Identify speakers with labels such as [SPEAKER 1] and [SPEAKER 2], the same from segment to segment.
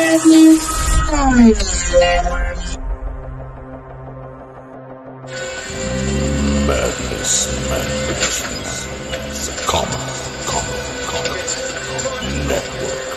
[SPEAKER 1] Madness. Common. Network.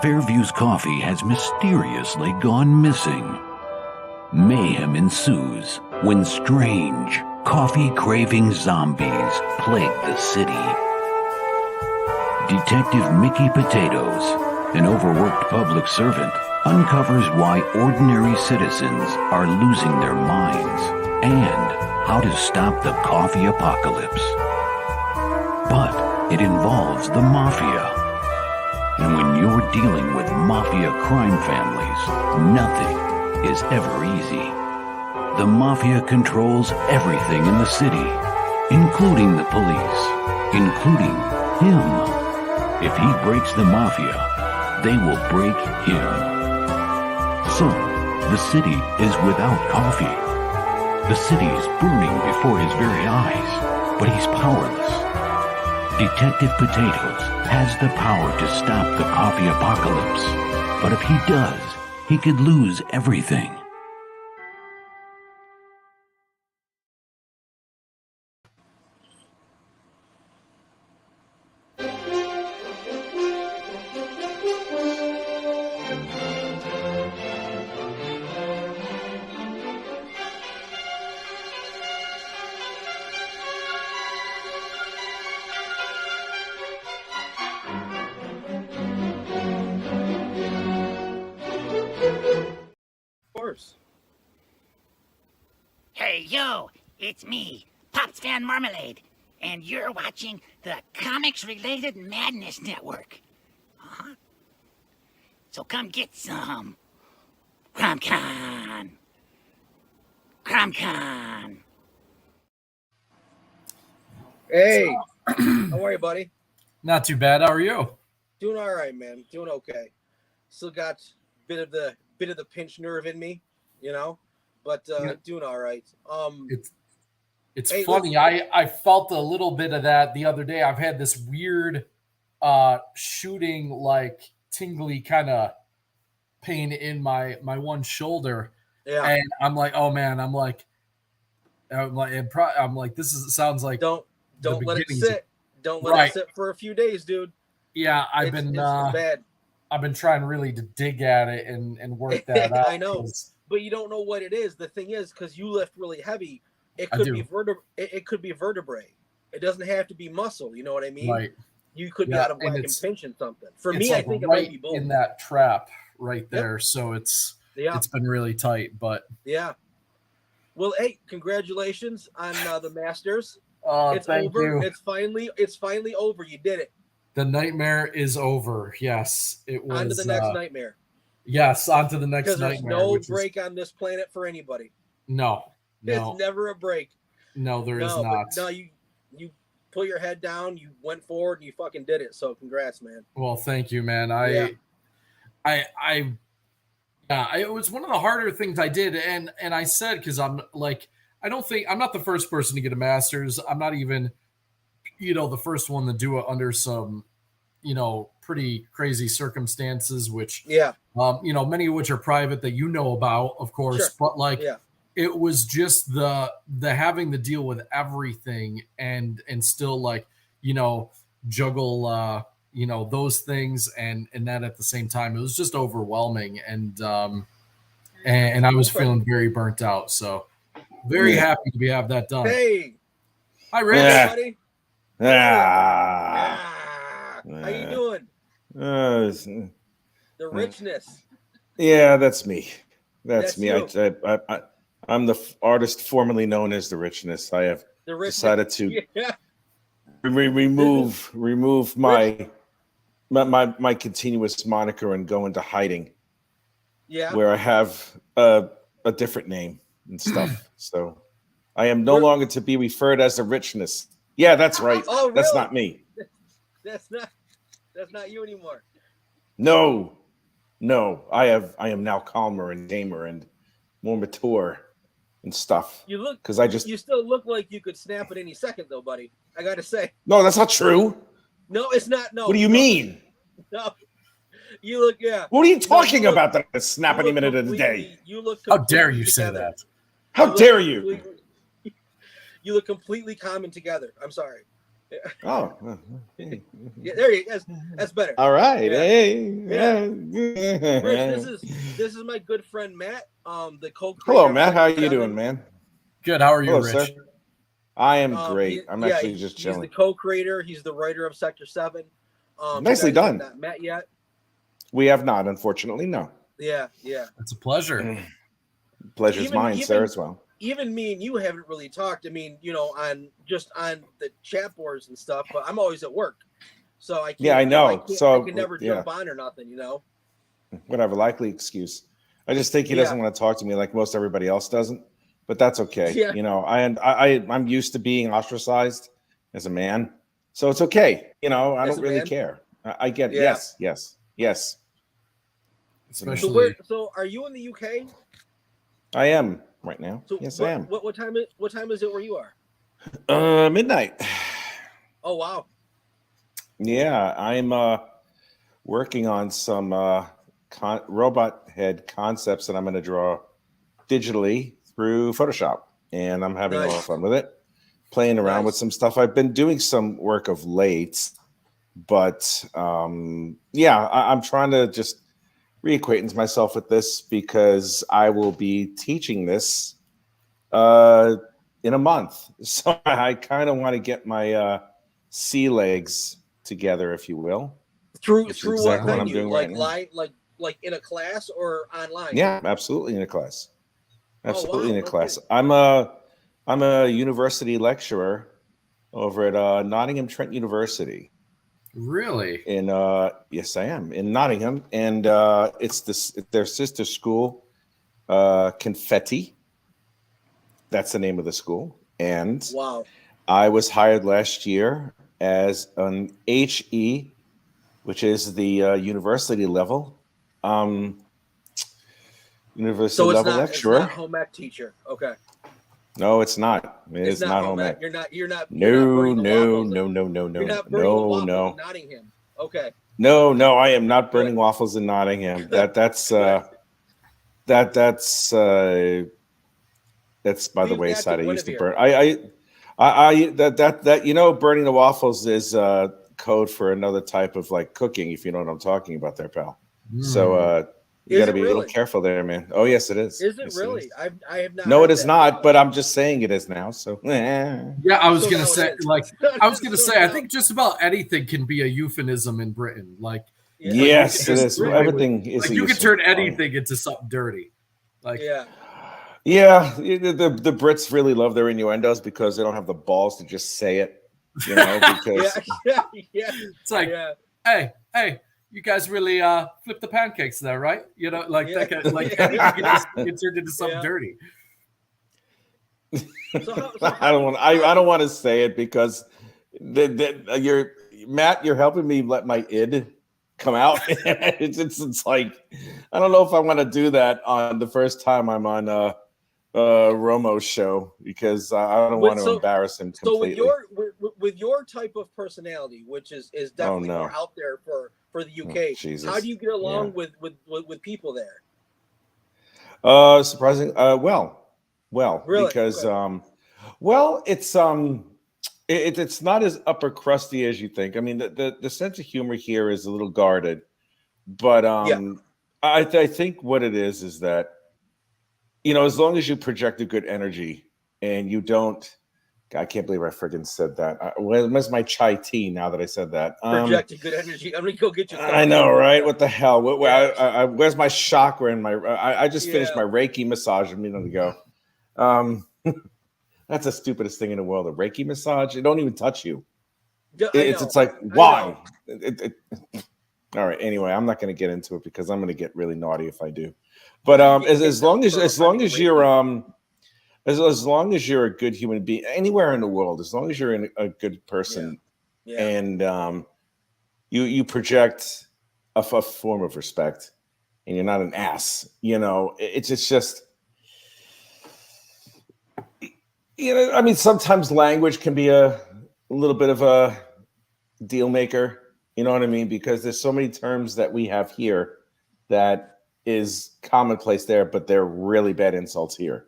[SPEAKER 2] Fairview's coffee has mysteriously gone missing. Mayhem ensues when strange, coffee-craving zombies plague the city. Detective Mickey Potatoes, an overworked public servant, uncovers why ordinary citizens are losing their minds and how to stop the coffee apocalypse. But it involves the mafia. And when you're dealing with mafia crime families, nothing is ever easy. The mafia controls everything in the city, including the police, including him. If he breaks the mafia, they will break him. So, the city is without coffee. The city is burning before his very eyes, but he's powerless. Detective Potatoes has the power to stop the coffee apocalypse, but if he does, he could lose everything.
[SPEAKER 3] course.
[SPEAKER 4] Hey, yo, it's me, Pops Van Marmalade, and you're watching the Comics-Related Madness Network. Uh-huh. So come get some. CromCon. CromCon.
[SPEAKER 3] Hey, how are you, buddy?
[SPEAKER 5] Not too bad. How are you?
[SPEAKER 3] Doing all right, man. Doing okay. Still got bit of the pinch nerve in me, you know, but doing all right.
[SPEAKER 5] It's
[SPEAKER 3] hey,
[SPEAKER 5] funny. I felt a little bit of that the other day. I've had this weird shooting, like tingly kind of pain in my one shoulder.
[SPEAKER 3] Yeah.
[SPEAKER 5] And I'm like, oh man, I'm like, this sounds like
[SPEAKER 3] don't let it sit. Don't let
[SPEAKER 5] right.
[SPEAKER 3] it sit for a few days, dude.
[SPEAKER 5] Yeah,
[SPEAKER 3] it's bad.
[SPEAKER 5] I've been trying really to dig at it and work that out.
[SPEAKER 3] I know, but you don't know what it is. The thing is, because you lift really heavy, it could be it could be vertebrae. It doesn't have to be muscle. You know what I mean?
[SPEAKER 5] Right.
[SPEAKER 3] You could be out of whack and pinching something. For me,
[SPEAKER 5] like
[SPEAKER 3] I think
[SPEAKER 5] right
[SPEAKER 3] it might be both.
[SPEAKER 5] in that trap right there. Yep. So it's been really tight, but
[SPEAKER 3] yeah. Well, hey, congratulations on the Masters. It's over.
[SPEAKER 5] You.
[SPEAKER 3] It's finally over. You did it.
[SPEAKER 5] The nightmare is over. Yes, it was.
[SPEAKER 3] On to the next nightmare.
[SPEAKER 5] Yes, on to the next nightmare.
[SPEAKER 3] Because there's no break on this planet for anybody.
[SPEAKER 5] No.
[SPEAKER 3] It's never a break.
[SPEAKER 5] No, there is not.
[SPEAKER 3] No, you put your head down, you went forward, and you fucking did it. So congrats, man.
[SPEAKER 5] Well, thank you, man. It was one of the harder things I did, and I said, because I'm like, I'm not the first person to get a master's. I'm not even, the first one to do it under some, pretty crazy circumstances, which, many of which are private that you know about, of course,
[SPEAKER 3] sure.
[SPEAKER 5] But it was just the having to deal with everything and still juggle, those things and that at the same time. It was just overwhelming, and I was feeling very burnt out. So very happy to have that done.
[SPEAKER 3] Hey,
[SPEAKER 5] hi, Rich. Buddy.
[SPEAKER 3] How you doing? The richness.
[SPEAKER 6] Yeah, that's me. That's me.
[SPEAKER 3] You.
[SPEAKER 6] I'm the artist formerly known as the richness. I have decided to remove my continuous moniker and go into hiding.
[SPEAKER 3] Yeah.
[SPEAKER 6] Where I have a different name and stuff. So I am no longer to be referred as the richness. Yeah, that's right.
[SPEAKER 3] Oh, really?
[SPEAKER 6] That's not me.
[SPEAKER 3] That's not you anymore.
[SPEAKER 6] No. I am now calmer and tamer and more mature and stuff.
[SPEAKER 3] You still look like you could snap at any second, though, buddy. I gotta say.
[SPEAKER 6] No, that's not true.
[SPEAKER 3] No, it's not. No.
[SPEAKER 6] What do you mean?
[SPEAKER 3] No. You look,
[SPEAKER 6] What are you talking about that I snap any minute of the day?
[SPEAKER 3] You look.
[SPEAKER 5] How dare you say that?
[SPEAKER 6] How dare you?
[SPEAKER 3] You look completely calm and together. I'm sorry.
[SPEAKER 6] Oh.
[SPEAKER 3] Yeah, there you go. That's better.
[SPEAKER 6] All right.
[SPEAKER 3] Yeah.
[SPEAKER 6] Hey.
[SPEAKER 3] Rich, this is my good friend Matt. The co-creator.
[SPEAKER 6] Hello, Matt. How are you doing, man?
[SPEAKER 5] Good. How are you, Rich?
[SPEAKER 6] Sir. I am great. I'm actually just chilling.
[SPEAKER 3] He's the co-creator. He's the writer of Sector-7.
[SPEAKER 6] Nicely done.
[SPEAKER 3] Not met yet.
[SPEAKER 6] We have not, unfortunately. No.
[SPEAKER 3] Yeah.
[SPEAKER 5] It's a pleasure.
[SPEAKER 6] Pleasure's mine, sir, as well.
[SPEAKER 3] Even me and you haven't really talked. I mean, on the chat boards and stuff. But I'm always at work, so I can't.
[SPEAKER 6] Yeah, I know.
[SPEAKER 3] I can never jump on or nothing.
[SPEAKER 6] Whatever, likely excuse. I just think he doesn't want to talk to me like most everybody else doesn't. But that's okay.
[SPEAKER 3] Yeah.
[SPEAKER 6] I'm used to being ostracized as a man, so it's okay. I don't really care. I get it.
[SPEAKER 3] Yeah.
[SPEAKER 6] Yes.
[SPEAKER 5] Especially.
[SPEAKER 3] So are you in the UK?
[SPEAKER 6] I am right now.
[SPEAKER 3] So
[SPEAKER 6] yes, I am.
[SPEAKER 3] What time is it where you are?
[SPEAKER 6] Midnight.
[SPEAKER 3] Oh wow.
[SPEAKER 6] Yeah, I'm working on some robot head concepts that I'm going to draw digitally through Photoshop, and I'm having a lot of fun with it, playing around with some stuff. I've been doing some work of late, but I'm trying to just reacquaintance myself with this because I will be teaching this in a month. So I kind of want to get my sea legs together, if you will.
[SPEAKER 3] Through
[SPEAKER 6] exactly
[SPEAKER 3] what venue?
[SPEAKER 6] I'm doing
[SPEAKER 3] like
[SPEAKER 6] right
[SPEAKER 3] live, like like in a class or online?
[SPEAKER 6] Yeah, absolutely in a class. Absolutely
[SPEAKER 3] wow.
[SPEAKER 6] in a class. I'm a university lecturer over at Nottingham Trent University.
[SPEAKER 5] Really?
[SPEAKER 6] In yes, I am in Nottingham, and it's their sister school, Confetti. That's the name of the school. And
[SPEAKER 3] wow,
[SPEAKER 6] I was hired last year as an HE, which is the university level,
[SPEAKER 3] so it's not
[SPEAKER 6] lecturer.
[SPEAKER 3] home ec teacher. Okay.
[SPEAKER 6] No, it's not.
[SPEAKER 3] It's
[SPEAKER 6] not home ec.
[SPEAKER 3] You're not.
[SPEAKER 6] No,
[SPEAKER 3] burning the waffles
[SPEAKER 6] no,
[SPEAKER 3] in-
[SPEAKER 6] no, no,
[SPEAKER 3] You're
[SPEAKER 6] no,
[SPEAKER 3] not burning the waffles
[SPEAKER 6] no.
[SPEAKER 3] in Nottingham. Okay.
[SPEAKER 6] No, I am not burning waffles in Nottingham. That's by the wayside. I used to burn. Burning the waffles is code for another type of like cooking, if you know what I'm talking about there, pal. So you got to be a little careful there, man. Oh yes, it is.
[SPEAKER 3] Is it
[SPEAKER 6] yes,
[SPEAKER 3] really?
[SPEAKER 6] It is.
[SPEAKER 3] I have not.
[SPEAKER 6] No, it is not. But I'm just saying it is now. So
[SPEAKER 5] yeah, I was gonna say,
[SPEAKER 3] I
[SPEAKER 5] I think just about anything can be a euphemism in Britain. Like,
[SPEAKER 6] yes, it is. Everything is.
[SPEAKER 5] Like you can turn anything into something dirty. Like,
[SPEAKER 6] yeah. The Brits really love their innuendos because they don't have the balls to just say it. You know, because
[SPEAKER 3] yeah.
[SPEAKER 5] It's like, hey. You guys really flip the pancakes there, right? You know, like that kind of, like anything can just get turned into something dirty.
[SPEAKER 6] I don't want to say it because you're helping me let my id come out. it's like I don't know if I want to do that on the first time I'm on Romo's show because I don't want to embarrass him completely.
[SPEAKER 3] So with your type of personality, which is definitely more out there for the UK, how do you get along with people there?
[SPEAKER 6] Surprising. Well, really? Because it's not as upper crusty as you think. I mean, the sense of humor here is a little guarded, but I think what it is that, you know, as long as you project a good energy and you don't, I can't believe I friggin' said that. Where's my chai tea now that I said that?
[SPEAKER 3] Project a good energy. I'm gonna go get you.
[SPEAKER 6] I know, right? What the hell? Where's my chakra and my? I just finished my Reiki massage a minute ago. That's the stupidest thing in the world. A Reiki massage. It don't even touch you. It's like why? All right. Anyway, I'm not going to get into it because I'm going to get really naughty if I do. But as long as you're as long as you're a good human being anywhere in the world, as long as you're a good person, and you project a form of respect, and you're not an ass, you know, it's just, you know, I mean, sometimes language can be a little bit of a deal maker. You know what I mean? Because there's so many terms that we have here that is commonplace there, but they're really bad insults here.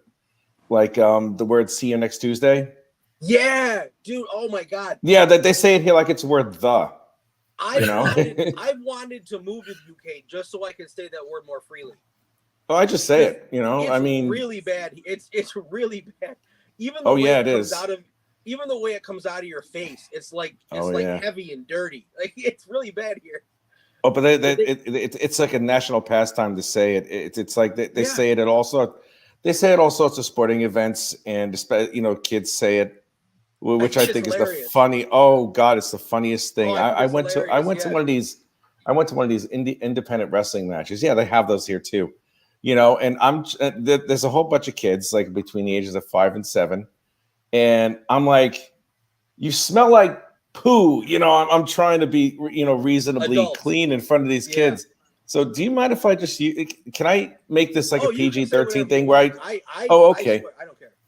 [SPEAKER 6] Like the word "see you next Tuesday."
[SPEAKER 3] Yeah, dude. Oh my God.
[SPEAKER 6] Yeah, they say it here like it's a word "the."
[SPEAKER 3] I wanted to move to the UK just so I could say that word more freely.
[SPEAKER 6] Oh, I just say it. You know,
[SPEAKER 3] it's
[SPEAKER 6] I mean,
[SPEAKER 3] really bad. It's really bad. Even even the way it comes out of your face, it's like heavy and dirty. Like it's really bad here.
[SPEAKER 6] Oh, but it's like a national pastime to say it. It's like they say it at also. They say it all sorts of sporting events, and you know, kids say it, which I think is the funny. Oh God, it's the funniest thing. I went to one of these. I went to one of these independent wrestling matches. Yeah, they have those here too. You know, and there's a whole bunch of kids like between the ages of 5 and 7, and I'm like, you smell like poo. You know, I'm trying to be, you know, reasonably clean in front of these kids. So do you mind if I just can I make this like a PG-13 thing where okay.
[SPEAKER 3] I don't care.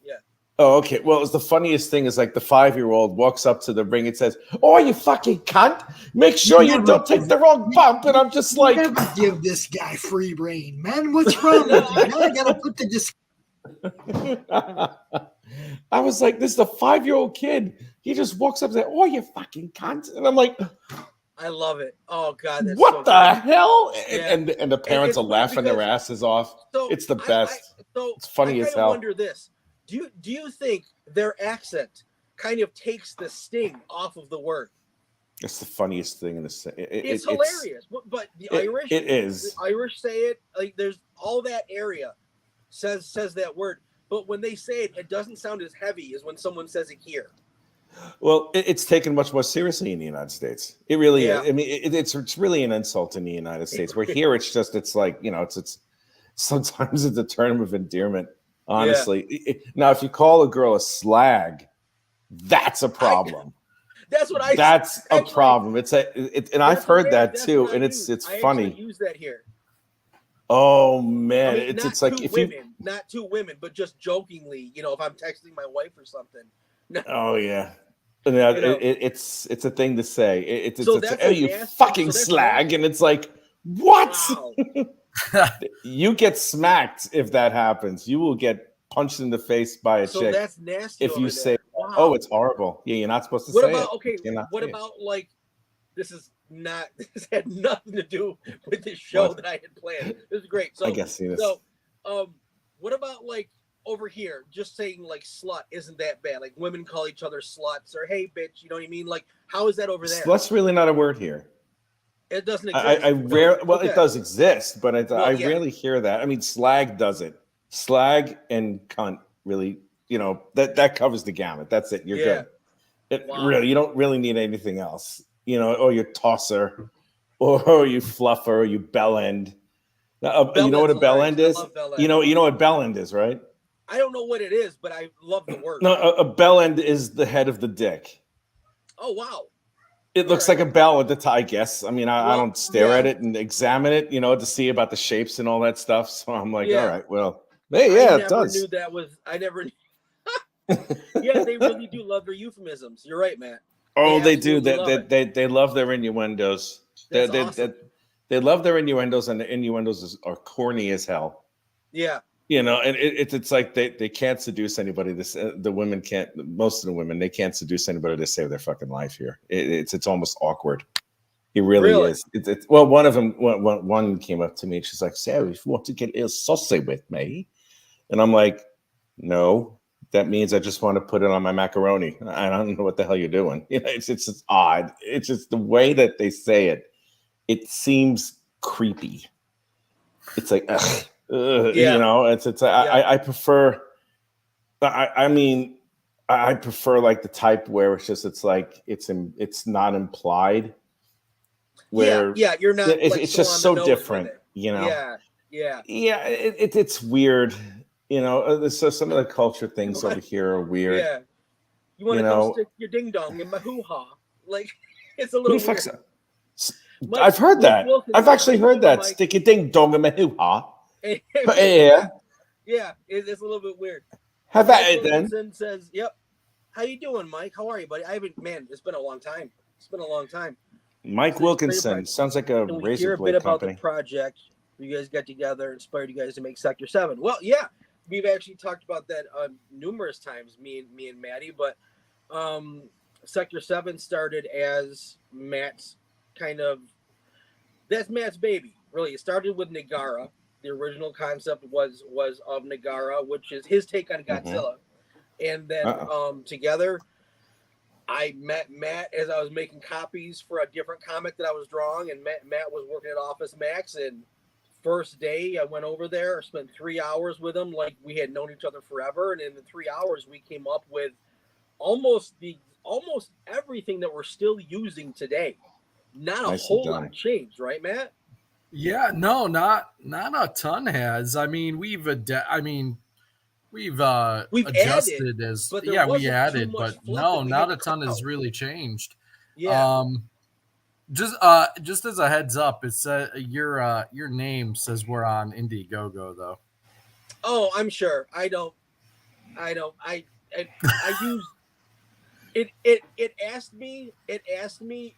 [SPEAKER 3] Yeah.
[SPEAKER 6] Oh, okay. Well, it's the funniest thing is like the 5-year-old walks up to the ring and says, "Oh, you fucking cunt! Make sure you don't take the wrong bump." And I'm just like,
[SPEAKER 7] never give this guy free reign, man. What's wrong with you? Now I gotta put the
[SPEAKER 6] I was like, this is a 5-year-old kid. He just walks up and says, "Oh, you fucking cunt!" And I'm like,
[SPEAKER 3] I love it. Oh God, that's
[SPEAKER 6] what
[SPEAKER 3] so
[SPEAKER 6] the
[SPEAKER 3] good.
[SPEAKER 6] hell?
[SPEAKER 3] Yeah.
[SPEAKER 6] And the parents are laughing their asses off. It's the best. It's funny as hell.
[SPEAKER 3] I wonder this. Do you think their accent kind of takes the sting off of the word?
[SPEAKER 6] It's the funniest thing in the.
[SPEAKER 3] It's hilarious, but the Irish.
[SPEAKER 6] It is.
[SPEAKER 3] The Irish say it like there's all that area says that word, but when they say it, it doesn't sound as heavy as when someone says it here.
[SPEAKER 6] Well, it's taken much more seriously in the United States. It really is. I mean, it's really an insult in the United States. Where here, it's like, you know, it's sometimes it's a term of endearment. Honestly, now if you call a girl a slag, that's a problem. That's a problem. And I've heard that too, and it's funny.
[SPEAKER 3] I use that here.
[SPEAKER 6] Oh man,
[SPEAKER 3] I mean,
[SPEAKER 6] it's like if
[SPEAKER 3] women, not two women, but just jokingly, you know, if I'm texting my wife or something. No.
[SPEAKER 6] Oh yeah, it's a thing to say. It's oh, you fucking slag, and it's like, what? Wow. You get smacked if that happens. You will get punched in the face by a chick.
[SPEAKER 3] That's nasty.
[SPEAKER 6] If you say, wow. "Oh, it's horrible," yeah, you're not supposed to say it.
[SPEAKER 3] Okay, what about like this had nothing to do with this show that I had planned. This is great. So
[SPEAKER 6] I guess
[SPEAKER 3] what about like over here, just saying like slut isn't that bad. Like women call each other sluts or hey bitch, you know what I mean? Like how is that over there?
[SPEAKER 6] Slut's really not a word here.
[SPEAKER 3] It doesn't exist.
[SPEAKER 6] It does exist, but I rarely hear that. I mean, slag does it. Slag and cunt really, you know, that covers the gamut. That's it. You're good. Really, you don't really need anything else. You know, or you tosser, or you fluffer, or you bell end. You know what a bell end is? You know what bell end is, right?
[SPEAKER 3] I don't know what it is, but I love the word.
[SPEAKER 6] No, a bell end is the head of the dick.
[SPEAKER 3] Oh, wow.
[SPEAKER 6] It looks like a bell at the top, I guess. I mean, I don't stare at it and examine it, you know, to see about the shapes and all that stuff. So I'm like, all right, well, hey, it does.
[SPEAKER 3] I never knew. Yeah, they really do love their euphemisms. You're right, Matt.
[SPEAKER 6] Oh, they do. They love their innuendos.
[SPEAKER 3] Awesome.
[SPEAKER 6] They love their innuendos, and the innuendos are corny as hell.
[SPEAKER 3] Yeah.
[SPEAKER 6] You know, and it's like they can't seduce anybody. The women can't. Most of the women, they can't seduce anybody to save their fucking life here. It's almost awkward. It really is. Well, one of them, one came up to me and she's like, "Sarah, if you want to get saucy with me," and I'm like, "No, that means I just want to put it on my macaroni. I don't know what the hell you're doing." You know, it's just odd. It's just the way that they say it. It seems creepy. It's like, ugh. You know, I prefer. I mean, I prefer like the type where it's like it's not implied. Where
[SPEAKER 3] you're not.
[SPEAKER 6] It's just so different, you know. Yeah. It's weird, you know. So some of the culture things over here are weird.
[SPEAKER 3] Yeah, you want to come stick your ding dong in my hoo ha? Like it's a little weird.
[SPEAKER 6] I've heard that. I've actually heard that. Stick your ding dong in my hoo ha.
[SPEAKER 3] Yeah, it's a little bit weird.
[SPEAKER 6] Have at it then.
[SPEAKER 3] Says, "Yep, how you doing, Mike? How are you, buddy? It's been a long time.
[SPEAKER 6] Mike Wilkinson sounds like a razor blade company.
[SPEAKER 3] About the project you guys got together, inspired you guys to make Sector-7. Well, yeah, we've actually talked about that numerous times, me and Maddie. But Sector-7 started as Matt's that's Matt's baby. Really, it started with Nagara. The original concept was of Nagara, which is his take on Godzilla. And then together, I met Matt as I was making copies for a different comic that I was drawing, and Matt was working at Office Max. And first day I went over there, spent 3 hours with him like we had known each other forever. And in the 3 hours, we came up with almost everything that we're still using today. Not a whole lot changed, right, Matt?
[SPEAKER 5] Yeah, no, not a ton has. I mean, we've adjusted
[SPEAKER 3] added,
[SPEAKER 5] as
[SPEAKER 3] we
[SPEAKER 5] added, but no, not a ton has really changed.
[SPEAKER 3] Yeah.
[SPEAKER 5] Just as a heads up, it's your name says we're on Indiegogo though.
[SPEAKER 3] Oh, I'm sure. I use it. It asked me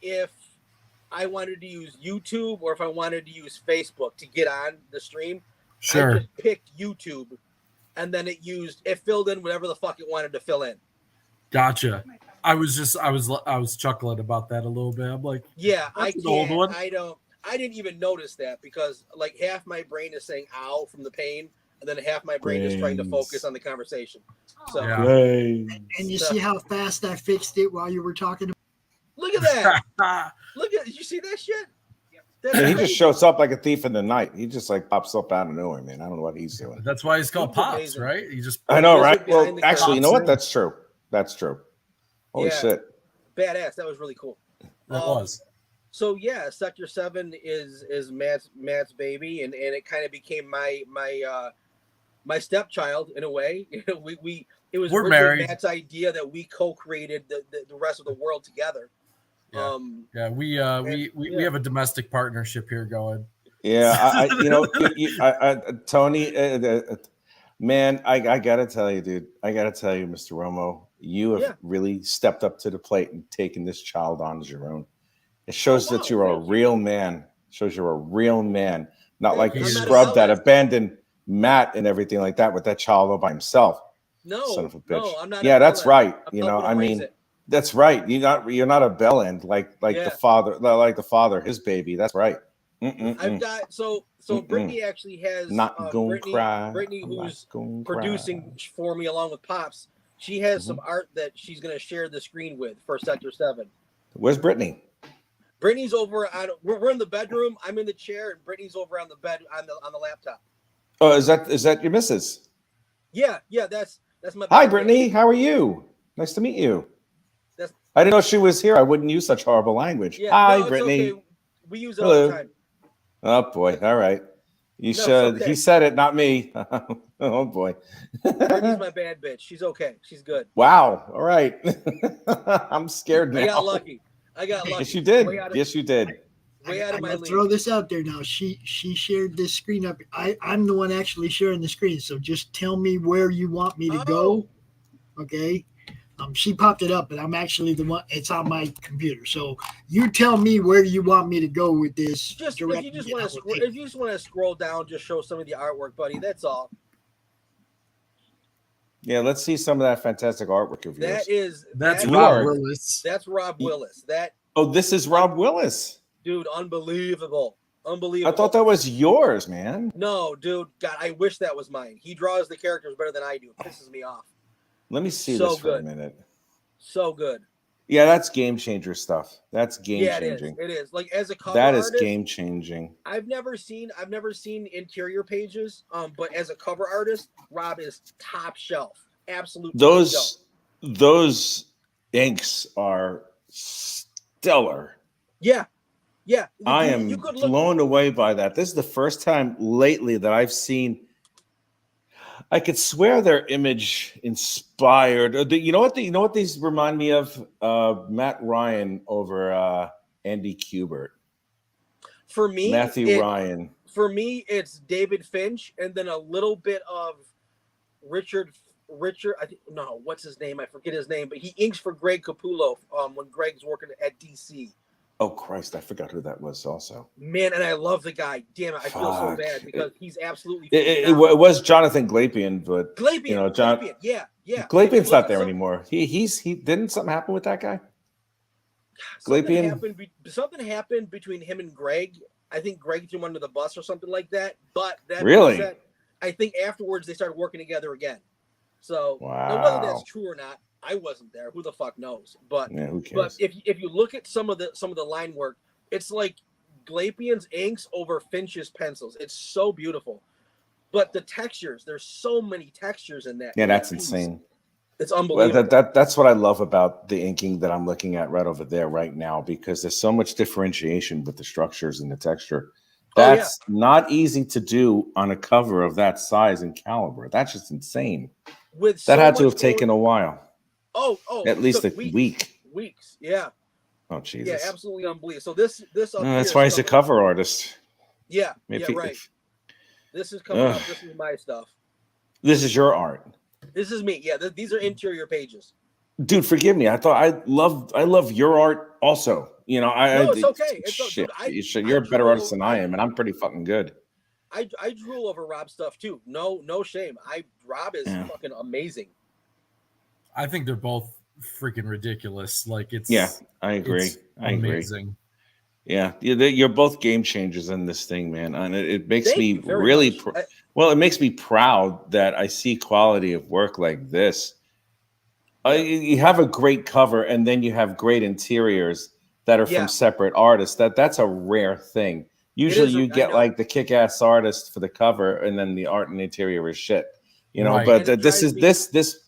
[SPEAKER 3] if I wanted to use YouTube or if I wanted to use Facebook to get on the stream.
[SPEAKER 5] Sure.
[SPEAKER 3] I just picked YouTube, and then it filled in whatever the fuck it wanted to fill in.
[SPEAKER 5] Gotcha. I was chuckling about that a little bit. I'm like,
[SPEAKER 3] yeah, I
[SPEAKER 5] can't. Old one.
[SPEAKER 3] I didn't even notice that because like half my brain is saying "ow" from the pain, and then half my brain is trying to focus on the conversation. So,
[SPEAKER 7] and you see how fast I fixed it while you were talking.
[SPEAKER 3] Look at that. Look at. Did you see that shit?
[SPEAKER 6] Yeah, he just shows up like a thief in the night. He just like pops up out of nowhere, man. I don't know what he's doing.
[SPEAKER 5] That's why he's called
[SPEAKER 3] He's
[SPEAKER 5] Pops,
[SPEAKER 3] amazing.
[SPEAKER 5] right? He just.
[SPEAKER 6] I know, right?
[SPEAKER 3] Behind
[SPEAKER 6] Well,
[SPEAKER 3] the
[SPEAKER 6] actually, you know what?
[SPEAKER 5] curtain.
[SPEAKER 6] That's true. That's true. Holy shit.
[SPEAKER 3] Badass. That was really cool.
[SPEAKER 5] That was.
[SPEAKER 3] So yeah, Sector 7 is Matt's baby, and it kind of became my stepchild in a way. We're
[SPEAKER 5] married.
[SPEAKER 3] Matt's idea that we co-created the rest of the world together.
[SPEAKER 5] Yeah. We have a domestic partnership here going.
[SPEAKER 6] Yeah, Tony, man, I gotta tell you, dude. I gotta tell you, Mr. Romo, you have really stepped up to the plate and taken this child on as your own. It shows that you're a real man. Shows you're a real man, not like the scrub that abandoned Matt and everything like that with that child all by himself.
[SPEAKER 3] No,
[SPEAKER 6] son of a bitch.
[SPEAKER 3] No, I'm not.
[SPEAKER 6] Yeah, that's right.
[SPEAKER 3] I mean,
[SPEAKER 6] that's right. You're not a bell end like the father, his baby. That's right.
[SPEAKER 3] I've got so Brittany actually has Brittany, who's producing for me along with Pops. She has some art that she's going to share the screen with for Sector 7.
[SPEAKER 6] Where's Brittany?
[SPEAKER 3] Brittany's over on. We're in the bedroom. I'm in the chair, and Brittany's over on the bed on the laptop.
[SPEAKER 6] Oh, is that your missus?
[SPEAKER 3] Yeah, that's my.
[SPEAKER 6] Hi, Brittany. How are you? Nice to meet you. I didn't know she was here. I wouldn't use such horrible language.
[SPEAKER 3] Yeah,
[SPEAKER 6] Hi, Brittany.
[SPEAKER 3] Okay. We use it all the time.
[SPEAKER 6] Oh boy. All right. You should. Okay. He said it, not me. Oh boy.
[SPEAKER 3] Brittany's my bad bitch. She's okay. She's good.
[SPEAKER 6] Wow. All right. I'm scared now.
[SPEAKER 3] I got lucky.
[SPEAKER 6] Yes, you did. Yes, you did.
[SPEAKER 3] Way out of my league.
[SPEAKER 7] Throw this out there now. She shared this screen up. I'm the one actually sharing the screen. So just tell me where you want me to go. Okay. She popped it up, but I'm actually the one. It's on my computer. So you tell me where you want me to go with this.
[SPEAKER 3] If you just want to scroll down, just show some of the artwork, buddy. That's all.
[SPEAKER 6] Yeah, let's see some of that fantastic artwork of yours.
[SPEAKER 5] That's Rob Willis.
[SPEAKER 3] That's Rob Willis.
[SPEAKER 6] This is Rob Willis.
[SPEAKER 3] Dude, unbelievable. Unbelievable.
[SPEAKER 6] I thought that was yours, man.
[SPEAKER 3] No, dude. God, I wish that was mine. He draws the characters better than I do. It pisses me off.
[SPEAKER 6] Let me see this for a minute.
[SPEAKER 3] So good.
[SPEAKER 6] Yeah, that's game changer stuff. That's game changing.
[SPEAKER 3] It is. Like as a cover
[SPEAKER 6] that is
[SPEAKER 3] artist,
[SPEAKER 6] game changing.
[SPEAKER 3] I've never seen interior pages. But as a cover artist, Rob is top shelf. Absolute.
[SPEAKER 6] Those inks are stellar.
[SPEAKER 3] Yeah. Yeah.
[SPEAKER 6] I am blown away by that. This is the first time lately that I've seen. I could swear they're image inspired. You know what these remind me of? Matt Ryan over Andy Kubert.
[SPEAKER 3] For me,
[SPEAKER 6] Ryan.
[SPEAKER 3] For me, it's David Finch, and then a little bit of Richard. What's his name? I forget his name, but he inks for Greg Capullo when Greg's working at DC.
[SPEAKER 6] Oh Christ, I forgot who that was also.
[SPEAKER 3] Man, and I love the guy. Damn it, I feel so bad because he's absolutely.
[SPEAKER 6] It was Jonathan Glapian, but
[SPEAKER 3] Glapian, yeah.
[SPEAKER 6] Glapian's not there anymore. He didn't something happen with that guy?
[SPEAKER 3] Something happened between him and Greg. I think Greg threw him under the bus or something like that. But that
[SPEAKER 6] really,
[SPEAKER 3] said, I think afterwards they started working together again. So
[SPEAKER 6] wow.
[SPEAKER 3] Whether that's true or not, I wasn't there. Who the fuck knows? But
[SPEAKER 6] who cares?
[SPEAKER 3] But if you look at some of the line work, it's like Glapian's inks over Finch's pencils. It's so beautiful. But the textures, there's so many textures in that.
[SPEAKER 6] Yeah, that's insane.
[SPEAKER 3] It's unbelievable.
[SPEAKER 6] That's what I love about the inking that I'm looking at right over there right now, because there's so much differentiation with the structures and the texture. That's not easy to do on a cover of that size and caliber. That's just insane. That had to have taken a while. At least a week.
[SPEAKER 3] Weeks, yeah.
[SPEAKER 6] Oh Jesus.
[SPEAKER 3] Yeah, absolutely unbelievable. So this
[SPEAKER 6] that's why he's a cover artist.
[SPEAKER 3] Yeah, right. This is coming up. This is my stuff.
[SPEAKER 6] This is your art.
[SPEAKER 3] This is me. Yeah, these are interior pages.
[SPEAKER 6] Dude, forgive me. I thought I love your art also.
[SPEAKER 3] It's okay.
[SPEAKER 6] Shit, you're a better artist than I am, and I'm pretty fucking good.
[SPEAKER 3] I drool over Rob's stuff too. No shame. Rob is fucking amazing.
[SPEAKER 5] I think they're both freaking ridiculous. Like
[SPEAKER 6] I agree.
[SPEAKER 5] Amazing.
[SPEAKER 6] Yeah, you're both game changers in this thing, man, and it makes me really it makes me proud that I see quality of work like this. You have a great cover, and then you have great interiors, that are from separate artists. That's a rare thing. Usually you get like the kick-ass artist for the cover, and then the art and the interior is shit. You know, but this.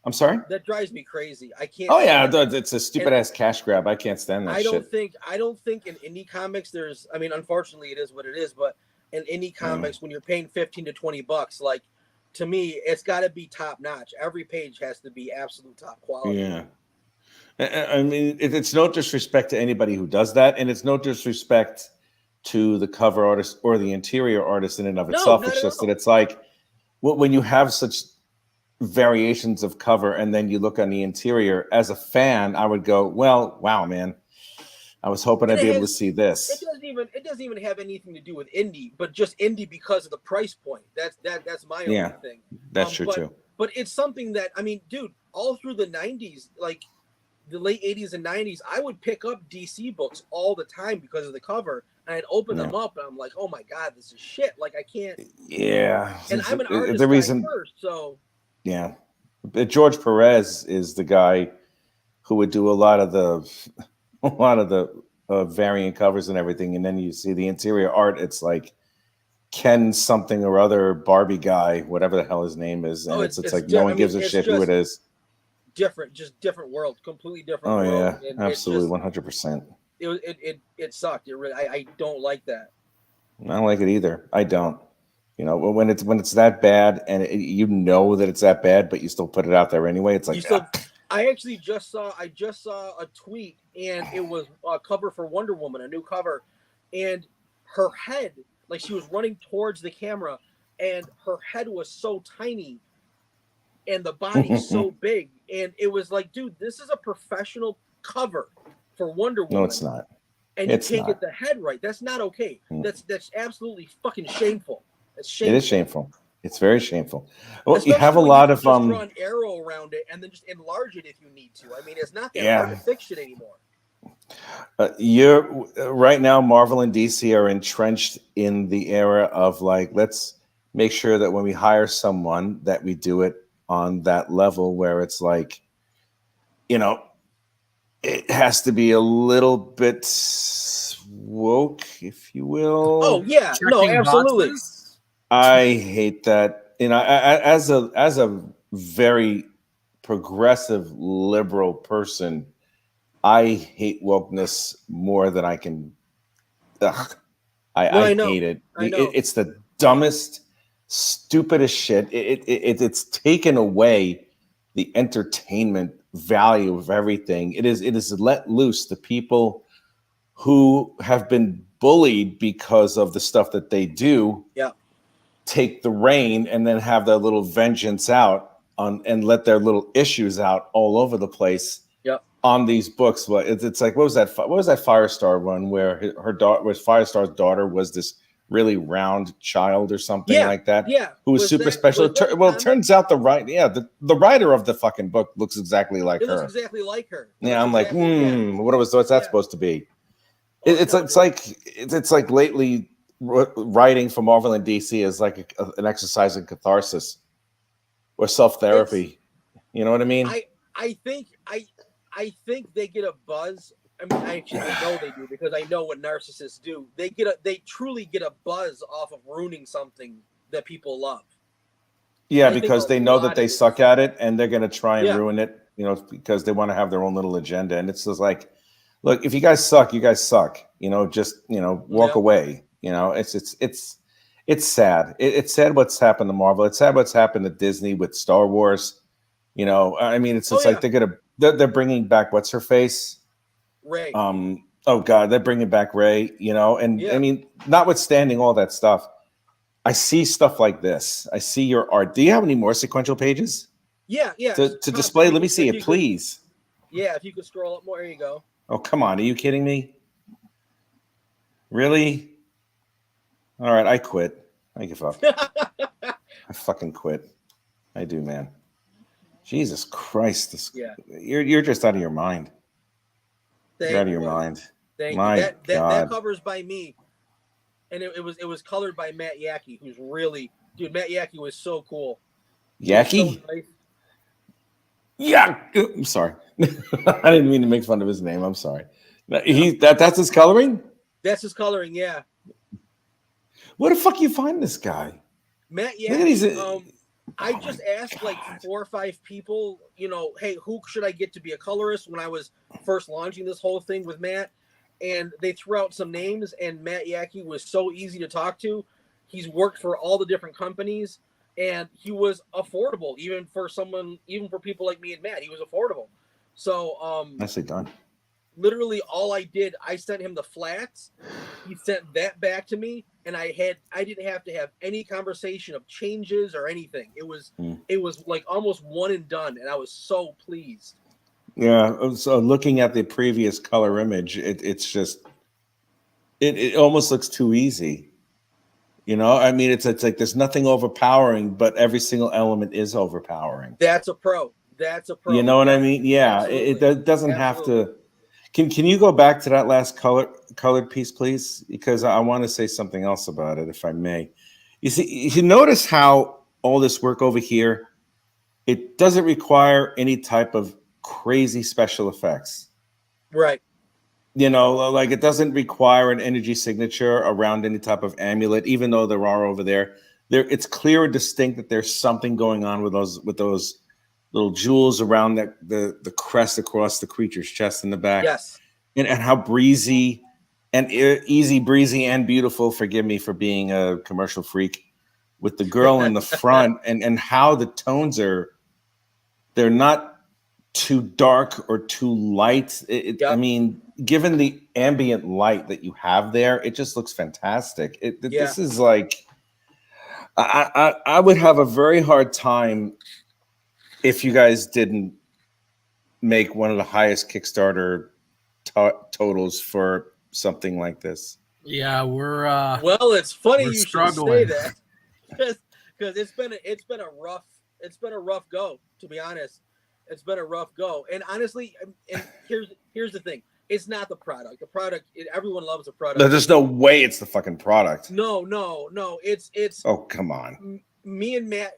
[SPEAKER 6] I'm sorry.
[SPEAKER 3] That drives me crazy. I can't.
[SPEAKER 6] Oh yeah, it's a stupid ass cash grab. I can't stand that.
[SPEAKER 3] I don't think in indie comics there's. I mean, unfortunately, it is what it is. But in indie comics, when you're paying $15 to $20, like to me, it's got to be top notch. Every page has to be absolute top quality.
[SPEAKER 6] Yeah. I mean, it's no disrespect to anybody who does that, and it's no disrespect to the cover artist or the interior artist in and of itself. It's just that it's like when you have such variations of cover and then you look on the interior, as a fan, I would go, well, wow, man, I was hoping I'd be able to see this.
[SPEAKER 3] It doesn't even have anything to do with indie, but just indie because of the price point. That's my only thing.
[SPEAKER 6] That's true too.
[SPEAKER 3] But it's something that, I mean, dude, all through the 90s, like the late 80s and 90s, I would pick up DC books all the time because of the cover. And I'd open them up and I'm like, oh my God, this is shit. Like I can't.
[SPEAKER 6] Yeah.
[SPEAKER 3] And I'm an artist guy first, so.
[SPEAKER 6] Yeah. George Perez is the guy who would do a lot of the variant covers and everything. And then you see the interior art. It's like Ken something or other Barbie guy, whatever the hell his name is. And it's like no one gives a shit who it is.
[SPEAKER 3] Different world, completely different
[SPEAKER 6] world.
[SPEAKER 3] Oh
[SPEAKER 6] yeah, absolutely, 100%.
[SPEAKER 3] It sucked. I don't like that.
[SPEAKER 6] I don't like it either. I don't. You know, when it's that bad, and you know that it's that bad, but you still put it out there anyway. It's like
[SPEAKER 3] I actually just saw a tweet, and it was a cover for Wonder Woman, a new cover, and her head, like she was running towards the camera, and her head was so tiny, and the body so big, and it was like, dude, this is a professional cover for Wonder Woman.
[SPEAKER 6] No, it's not.
[SPEAKER 3] And you can't get the head right. That's not okay. That's absolutely fucking shameful. It's shameful.
[SPEAKER 6] It is shameful. It's very shameful. Well, especially you have a lot of
[SPEAKER 3] draw an arrow around it and then just enlarge it if you need to. I mean, it's not that hard to fix shit anymore.
[SPEAKER 6] You're right now. Marvel and DC are entrenched in the era of like, let's make sure that when we hire someone that we do it on that level where it's like, you know, it has to be a little bit woke, if you will.
[SPEAKER 3] Oh yeah, no, absolutely.
[SPEAKER 5] Boxes?
[SPEAKER 6] I hate that. You know, as a very progressive liberal person, I hate wokeness more than I can. I hate it. It's the dumbest, stupidest shit. It's taken away the entertainment value of everything. It is let loose the people who have been bullied because of the stuff that they do.
[SPEAKER 3] Yeah.
[SPEAKER 6] Take the reign and then have their little vengeance out on and let their little issues out all over the place.
[SPEAKER 3] Yep.
[SPEAKER 6] On these books. But it's like, what was that Firestar one where her daughter was Firestar's daughter was this really round child or something like that?
[SPEAKER 3] Yeah.
[SPEAKER 6] Who was super special. It turns out the writer of the fucking book looks exactly like her.
[SPEAKER 3] It looks exactly like her.
[SPEAKER 6] Yeah, I'm like, what's that supposed to be? It's like lately writing for Marvel and DC is like an exercise in catharsis or self-therapy. You know what I mean?
[SPEAKER 3] I think they get a buzz. I mean, I know they do because I know what narcissists do. They truly get a buzz off of ruining something that people love.
[SPEAKER 6] Yeah, because they know that they suck at it and they're going to try and ruin it, you know, because they want to have their own little agenda. And it's just like, look, if you guys suck, you guys suck. You know, just, you know, walk away. You know, it's sad. It's sad what's happened to Marvel. It's sad what's happened to Disney with Star Wars. You know, I mean, it's like they're bringing back what's her face.
[SPEAKER 3] Ray.
[SPEAKER 6] Oh God, they're bringing back Ray. You know, and I mean, notwithstanding all that stuff, I see stuff like this. I see your art. Do you have any more sequential pages?
[SPEAKER 3] Yeah.
[SPEAKER 6] To display. Let me see it, please.
[SPEAKER 3] If you could scroll up more. There you go.
[SPEAKER 6] Oh, come on. Are you kidding me? Really? All right, I quit. I give up. I fucking quit. I do, man. Jesus Christ. You're just out of your mind. You're out of your mind.
[SPEAKER 3] Thank
[SPEAKER 6] My
[SPEAKER 3] you.
[SPEAKER 6] God.
[SPEAKER 3] That cover's by me. And it was colored by Matt Yackey, who's really, dude, Matt Yackey was so cool.
[SPEAKER 6] Yackey?
[SPEAKER 3] So nice.
[SPEAKER 6] Yeah. I'm sorry. I didn't mean to make fun of his name. I'm sorry. That's his coloring?
[SPEAKER 3] That's his coloring, yeah.
[SPEAKER 6] Where the fuck you find this guy?
[SPEAKER 3] Matt, yeah. I just asked like 4 or 5 people, hey, who should I get to be a colorist when I was first launching this whole thing with Matt? And they threw out some names, and Matt Yackey was so easy to talk to. He's worked for all the different companies, and he was affordable, even for people like me and Matt. He was affordable. So
[SPEAKER 6] nicely done.
[SPEAKER 3] Literally all I did, I sent him the flats. He sent that back to me, and I didn't have to have any conversation of changes or anything. It was like almost one and done, and I was so pleased.
[SPEAKER 6] Yeah. So looking at the previous color image, it's just it almost looks too easy. I mean, it's like there's nothing overpowering, but every single element is overpowering.
[SPEAKER 3] That's a pro.
[SPEAKER 6] You know what I mean? Yeah. It doesn't have to. Can you go back to that last colored piece, please? Because I want to say something else about it, if I may. You see, you notice how all this work over here, it doesn't require any type of crazy special effects.
[SPEAKER 3] Right.
[SPEAKER 6] Like it doesn't require an energy signature around any type of amulet, even though there are over there. It's clear and distinct that there's something going on with those little jewels around the crest across the creature's chest in the back.
[SPEAKER 3] Yes.
[SPEAKER 6] And how breezy and easy breezy and beautiful, forgive me for being a commercial freak, with the girl in the front and how the tones they're not too dark or too light. I mean, given the ambient light that you have there, it just looks fantastic. This is like, I would have a very hard time if you guys didn't make one of the highest Kickstarter totals for something like this.
[SPEAKER 5] Yeah, we're
[SPEAKER 3] well, it's funny you
[SPEAKER 5] struggling.
[SPEAKER 3] should say that, because it's been a rough go, to be honest. It's been a rough go, and honestly, and here's the thing: it's not the product. The product, everyone loves the product.
[SPEAKER 6] There's no way it's the fucking product.
[SPEAKER 3] No. It's.
[SPEAKER 6] Oh, come on.
[SPEAKER 3] Me and Matt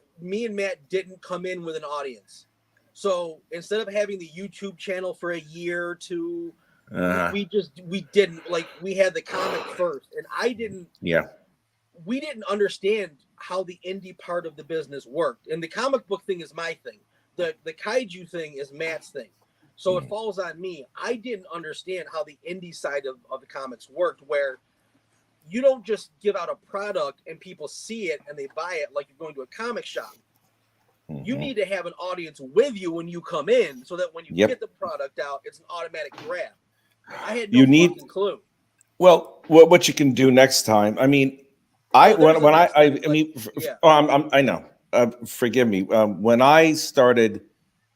[SPEAKER 3] didn't come in with an audience, so instead of having the YouTube channel for a year or two, we didn't, like, we had the comic first, and I didn't.
[SPEAKER 6] Yeah.
[SPEAKER 3] We didn't understand how the indie part of the business worked, and the comic book thing is my thing. The kaiju thing is Matt's thing. So it falls on me. I didn't understand how the indie side of the comics worked, where you don't just give out a product and people see it and they buy it like you're going to a comic shop. Mm-hmm. You need to have an audience with you when you come in, so that when you get the product out, it's an automatic grab. I had no fucking clue.
[SPEAKER 6] Well, what you can do next time, I mean, I know. Forgive me. When I started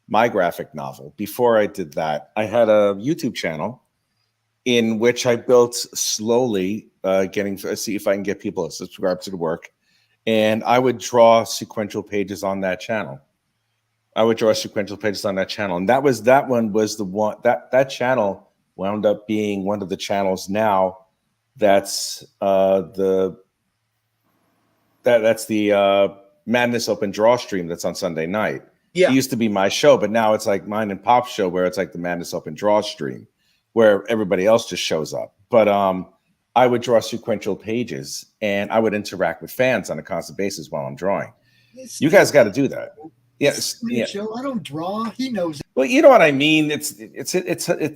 [SPEAKER 6] my graphic novel, before I did that, I had a YouTube channel in which I built slowly, see if I can get people to subscribe to the work. And I would draw sequential pages on that channel. And that one was the one that channel wound up being one of the channels now. That's the Madness Open Draw stream that's on Sunday night. Yeah. It used to be my show, but now it's like mine and Pop's show, where it's like the Madness Open Draw stream, where everybody else just shows up. But I would draw sequential pages, and I would interact with fans on a constant basis while I'm drawing. You guys got to do that. Yes. Yeah.
[SPEAKER 7] Show. I don't draw. He knows.
[SPEAKER 6] Well, you know what I mean. It's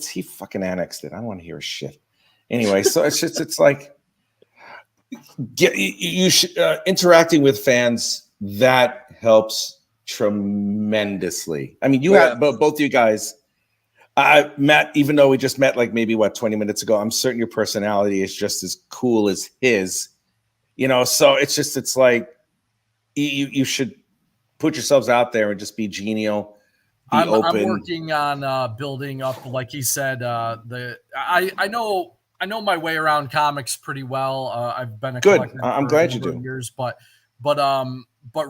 [SPEAKER 6] he fucking annexed it. I don't want to hear his shit. Anyway, so it's like interacting with fans, that helps tremendously. I mean, you have both you guys. Matt, even though we just met like maybe 20 minutes ago, I'm certain your personality is just as cool as his. So it's like you should put yourselves out there and just be genial.
[SPEAKER 5] I'm working on building up, like he said. I know my way around comics pretty well. I've been a collector.
[SPEAKER 6] I'm glad you do.
[SPEAKER 5] Years, but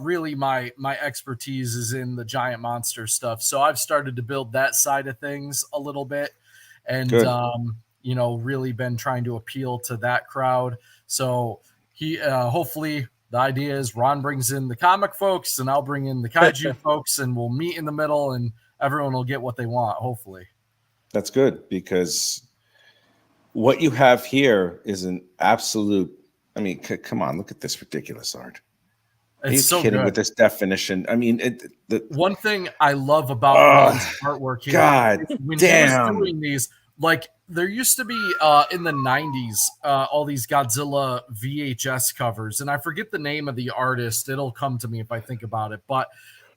[SPEAKER 5] really my expertise is in the giant monster stuff. So I've started to build that side of things a little bit, and really been trying to appeal to that crowd. So he hopefully the idea is Ron brings in the comic folks and I'll bring in the kaiju folks, and we'll meet in the middle and everyone will get what they want. Hopefully.
[SPEAKER 6] That's good, because what you have here is an absolute. I mean, come on, look at this ridiculous art. Are you
[SPEAKER 5] so
[SPEAKER 6] kidding
[SPEAKER 5] good.
[SPEAKER 6] with this definition? I mean,
[SPEAKER 5] one thing I love about Ron's artwork here,
[SPEAKER 6] God
[SPEAKER 5] when
[SPEAKER 6] damn.
[SPEAKER 5] he was doing these, like there used to be in the 90s, all these Godzilla VHS covers, and I forget the name of the artist. It'll come to me if I think about it. But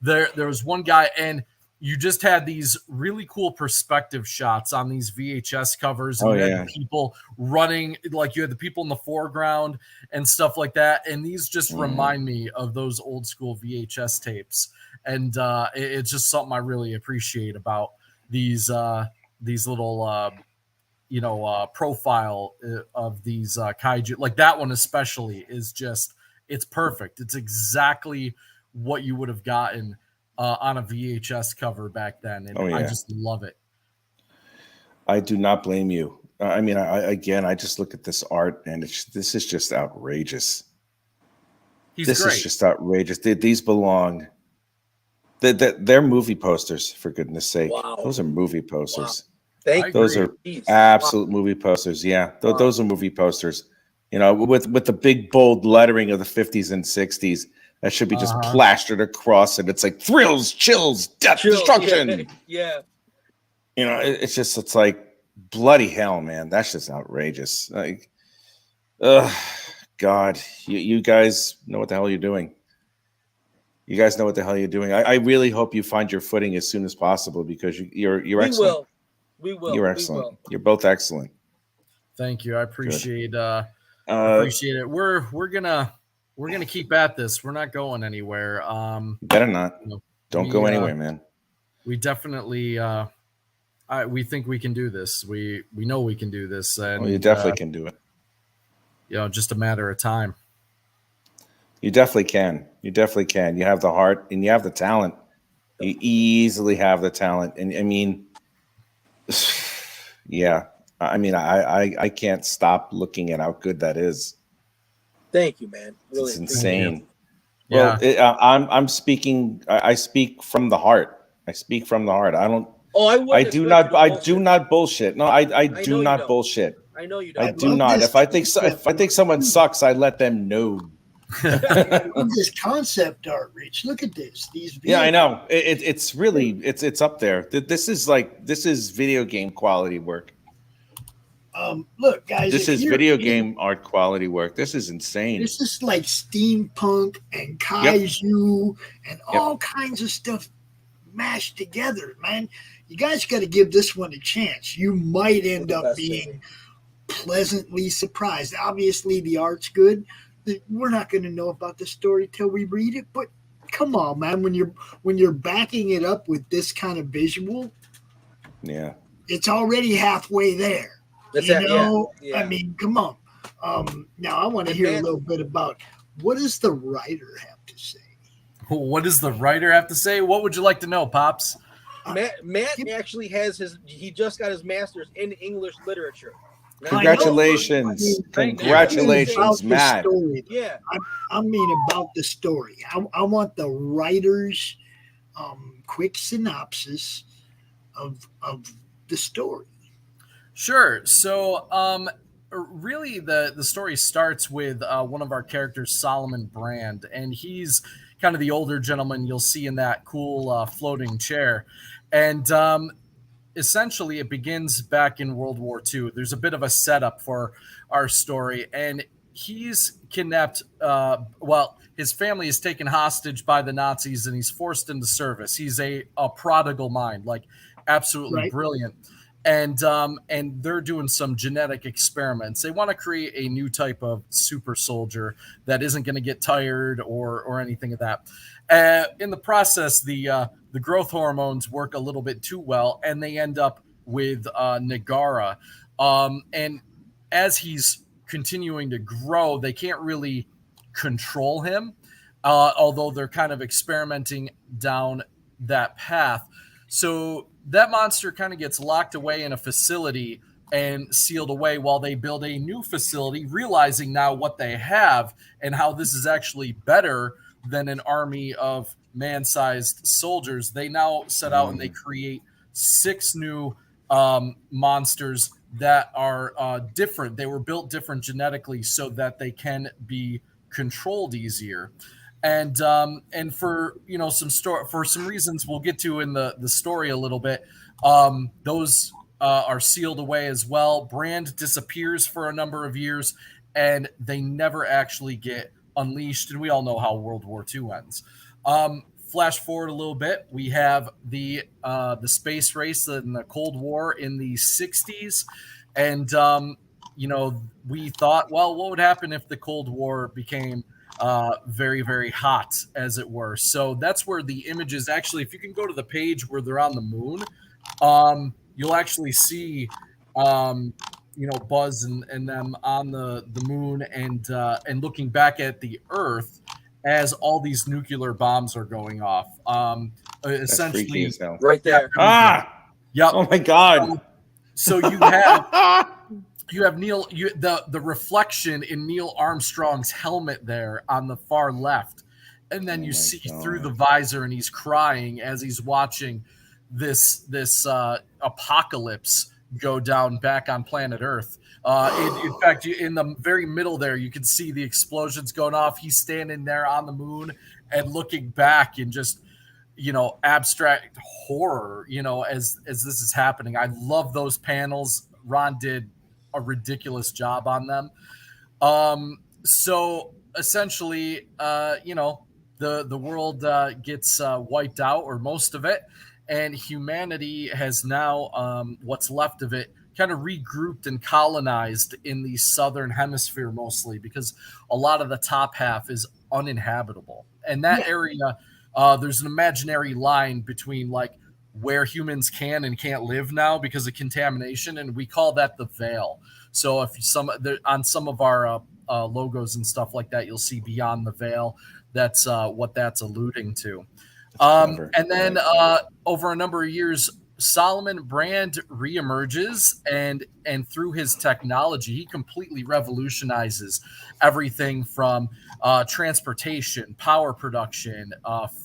[SPEAKER 5] there was one guy, and you just had these really cool perspective shots on these VHS covers, and you had people running, like you had the people in the foreground and stuff like that. And these just remind me of those old school VHS tapes. And it's just something I really appreciate about these little, profile of these kaiju. Like that one especially is just, it's perfect. It's exactly what you would have gotten on a VHS cover back then. And I just love it.
[SPEAKER 6] I do not blame you. I mean, I just look at this art and this is just outrageous. This is just outrageous. These belong. They're movie posters, for goodness sake.
[SPEAKER 3] Wow.
[SPEAKER 6] Those are movie posters.
[SPEAKER 3] Wow.
[SPEAKER 6] Those are absolute movie posters. Yeah, those are movie posters. You know, with the big bold lettering of the 50s and 60s. That should be just plastered across it. It's like thrills, chills, death, destruction.
[SPEAKER 3] Yeah.
[SPEAKER 6] You know, it's like bloody hell, man. That's just outrageous. Like, God, you guys know what the hell you're doing. You guys know what the hell you're doing. I really hope you find your footing as soon as possible because you're excellent.
[SPEAKER 3] We will.
[SPEAKER 6] You're excellent. You're both excellent.
[SPEAKER 5] Thank you. I appreciate appreciate it. We're gonna keep at this. We're not going anywhere.
[SPEAKER 6] Better not. Don't go anywhere, man.
[SPEAKER 5] We definitely we think we can do this. We know we can do this. And
[SPEAKER 6] you definitely can do it.
[SPEAKER 5] You know, just a matter of time.
[SPEAKER 6] You definitely can. You definitely can. You have the heart and you have the talent. You easily have the talent. And I mean, yeah. I mean, I can't stop looking at how good that is.
[SPEAKER 3] Thank you, man. Really,
[SPEAKER 6] it's insane.
[SPEAKER 5] Yeah.
[SPEAKER 6] Well, I'm speaking. I speak from the heart. I speak from the heart. I don't.
[SPEAKER 3] Oh,
[SPEAKER 6] I do not bullshit. No, I do not bullshit.
[SPEAKER 3] I know you don't.
[SPEAKER 6] I do not. If I think someone sucks, I let them know.
[SPEAKER 7] This concept art, Rich. Look at this. These.
[SPEAKER 6] Yeah, I know. It's really it's up there. This is video game quality work.
[SPEAKER 7] Look, guys.
[SPEAKER 6] This is video game art quality work. This is insane.
[SPEAKER 7] This is like steampunk and kaiju and all kinds of stuff mashed together, man. You guys got to give this one a chance. You might end up being pleasantly surprised. Obviously, the art's good. We're not going to know about the story till we read it, but come on, man. When you're backing it up with this kind of visual, it's already halfway there. I mean, come on. Now I want to hear a little bit about what does the writer have to say?
[SPEAKER 5] What does the writer have to say? What would you like to know, Pops?
[SPEAKER 3] Matt actually has he just got his master's in English literature.
[SPEAKER 6] Congratulations. Congratulations, Matt.
[SPEAKER 3] Yeah.
[SPEAKER 7] I mean about the story. I want the writer's quick synopsis of the story.
[SPEAKER 5] Sure. So really the story starts with one of our characters, Solomon Brand, and he's kind of the older gentleman you'll see in that cool floating chair. And essentially it begins back in World War II. There's a bit of a setup for our story, and he's kidnapped. His family is taken hostage by the Nazis, and he's forced into service. He's a prodigal mind, like absolutely brilliant. And they're doing some genetic experiments. They want to create a new type of super soldier that isn't going to get tired or anything of that. In the process, the growth hormones work a little bit too well, and they end up with Nagara. And as he's continuing to grow, they can't really control him, although they're kind of experimenting down that path. So that monster kind of gets locked away in a facility and sealed away while they build a new facility, realizing now what they have and how this is actually better than an army of man-sized soldiers. They now set out and they create 6 new monsters that are different. They were built different genetically so that they can be controlled easier. And for for some reasons we'll get to in the story a little bit, those are sealed away as well. Brand disappears for a number of years, and they never actually get unleashed. And we all know how World War II ends. Flash forward a little bit, we have the space race and the Cold War in the 60s, and we thought, well, what would happen if the Cold War became very, very hot, as it were? So that's where the images actually, if you can go to the page where they're on the moon, you'll actually see Buzz and them on the moon and looking back at the Earth as all these nuclear bombs are going off. Essentially,
[SPEAKER 3] right there.
[SPEAKER 5] Yep.
[SPEAKER 6] Oh my God.
[SPEAKER 5] So you have Neil. The reflection in Neil Armstrong's helmet there on the far left, and then you see through the visor, and he's crying as he's watching this apocalypse go down back on planet Earth. In fact, in the very middle there, you can see the explosions going off. He's standing there on the moon and looking back in just, abstract horror, as this is happening. I love those panels. Ron did a ridiculous job on them. So essentially, the world gets wiped out, or most of it, and humanity has now, what's left of it, kind of regrouped and colonized in the southern hemisphere mostly, because a lot of the top half is uninhabitable. And that area, there's an imaginary line between like where humans can and can't live now because of contamination, and we call that the veil. So if on some of our logos and stuff like that, you'll see beyond the veil. That's what that's alluding to. And then over a number of years, Solomon Brand reemerges, and through his technology, he completely revolutionizes everything from transportation, power production,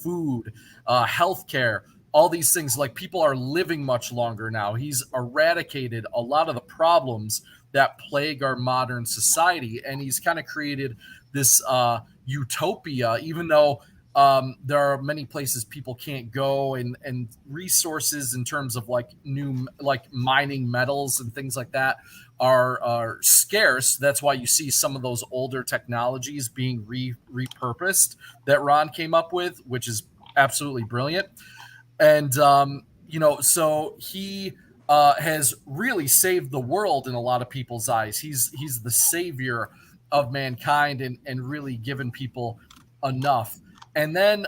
[SPEAKER 5] food, healthcare, all these things. Like, people are living much longer now. He's eradicated a lot of the problems that plague our modern society, and he's kind of created this utopia, even though there are many places people can't go, and resources in terms of like mining metals and things like that are scarce. That's why you see some of those older technologies being repurposed that Ron came up with, which is absolutely brilliant. And so he has really saved the world in a lot of people's eyes. He's the savior of mankind, and really given people enough. And then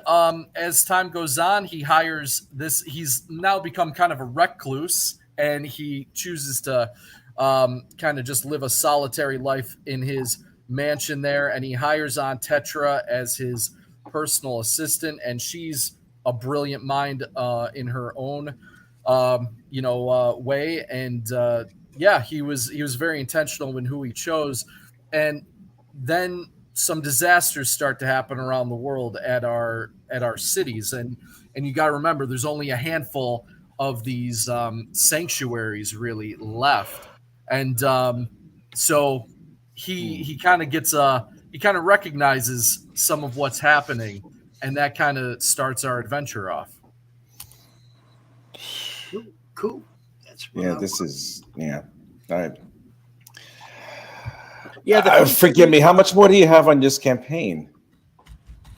[SPEAKER 5] as time goes on, he hires this. He's now become kind of a recluse, and he chooses to kind of just live a solitary life in his mansion there. And he hires on Tetra as his personal assistant, and she's a brilliant mind in her own way. And he was very intentional in who he chose. And then some disasters start to happen around the world at our cities, and you got to remember, there's only a handful of these sanctuaries really left, and so he kind of recognizes some of what's happening, and that kind of starts our adventure off.
[SPEAKER 7] Cool. That's
[SPEAKER 6] forgive me. How much more do you have on this campaign?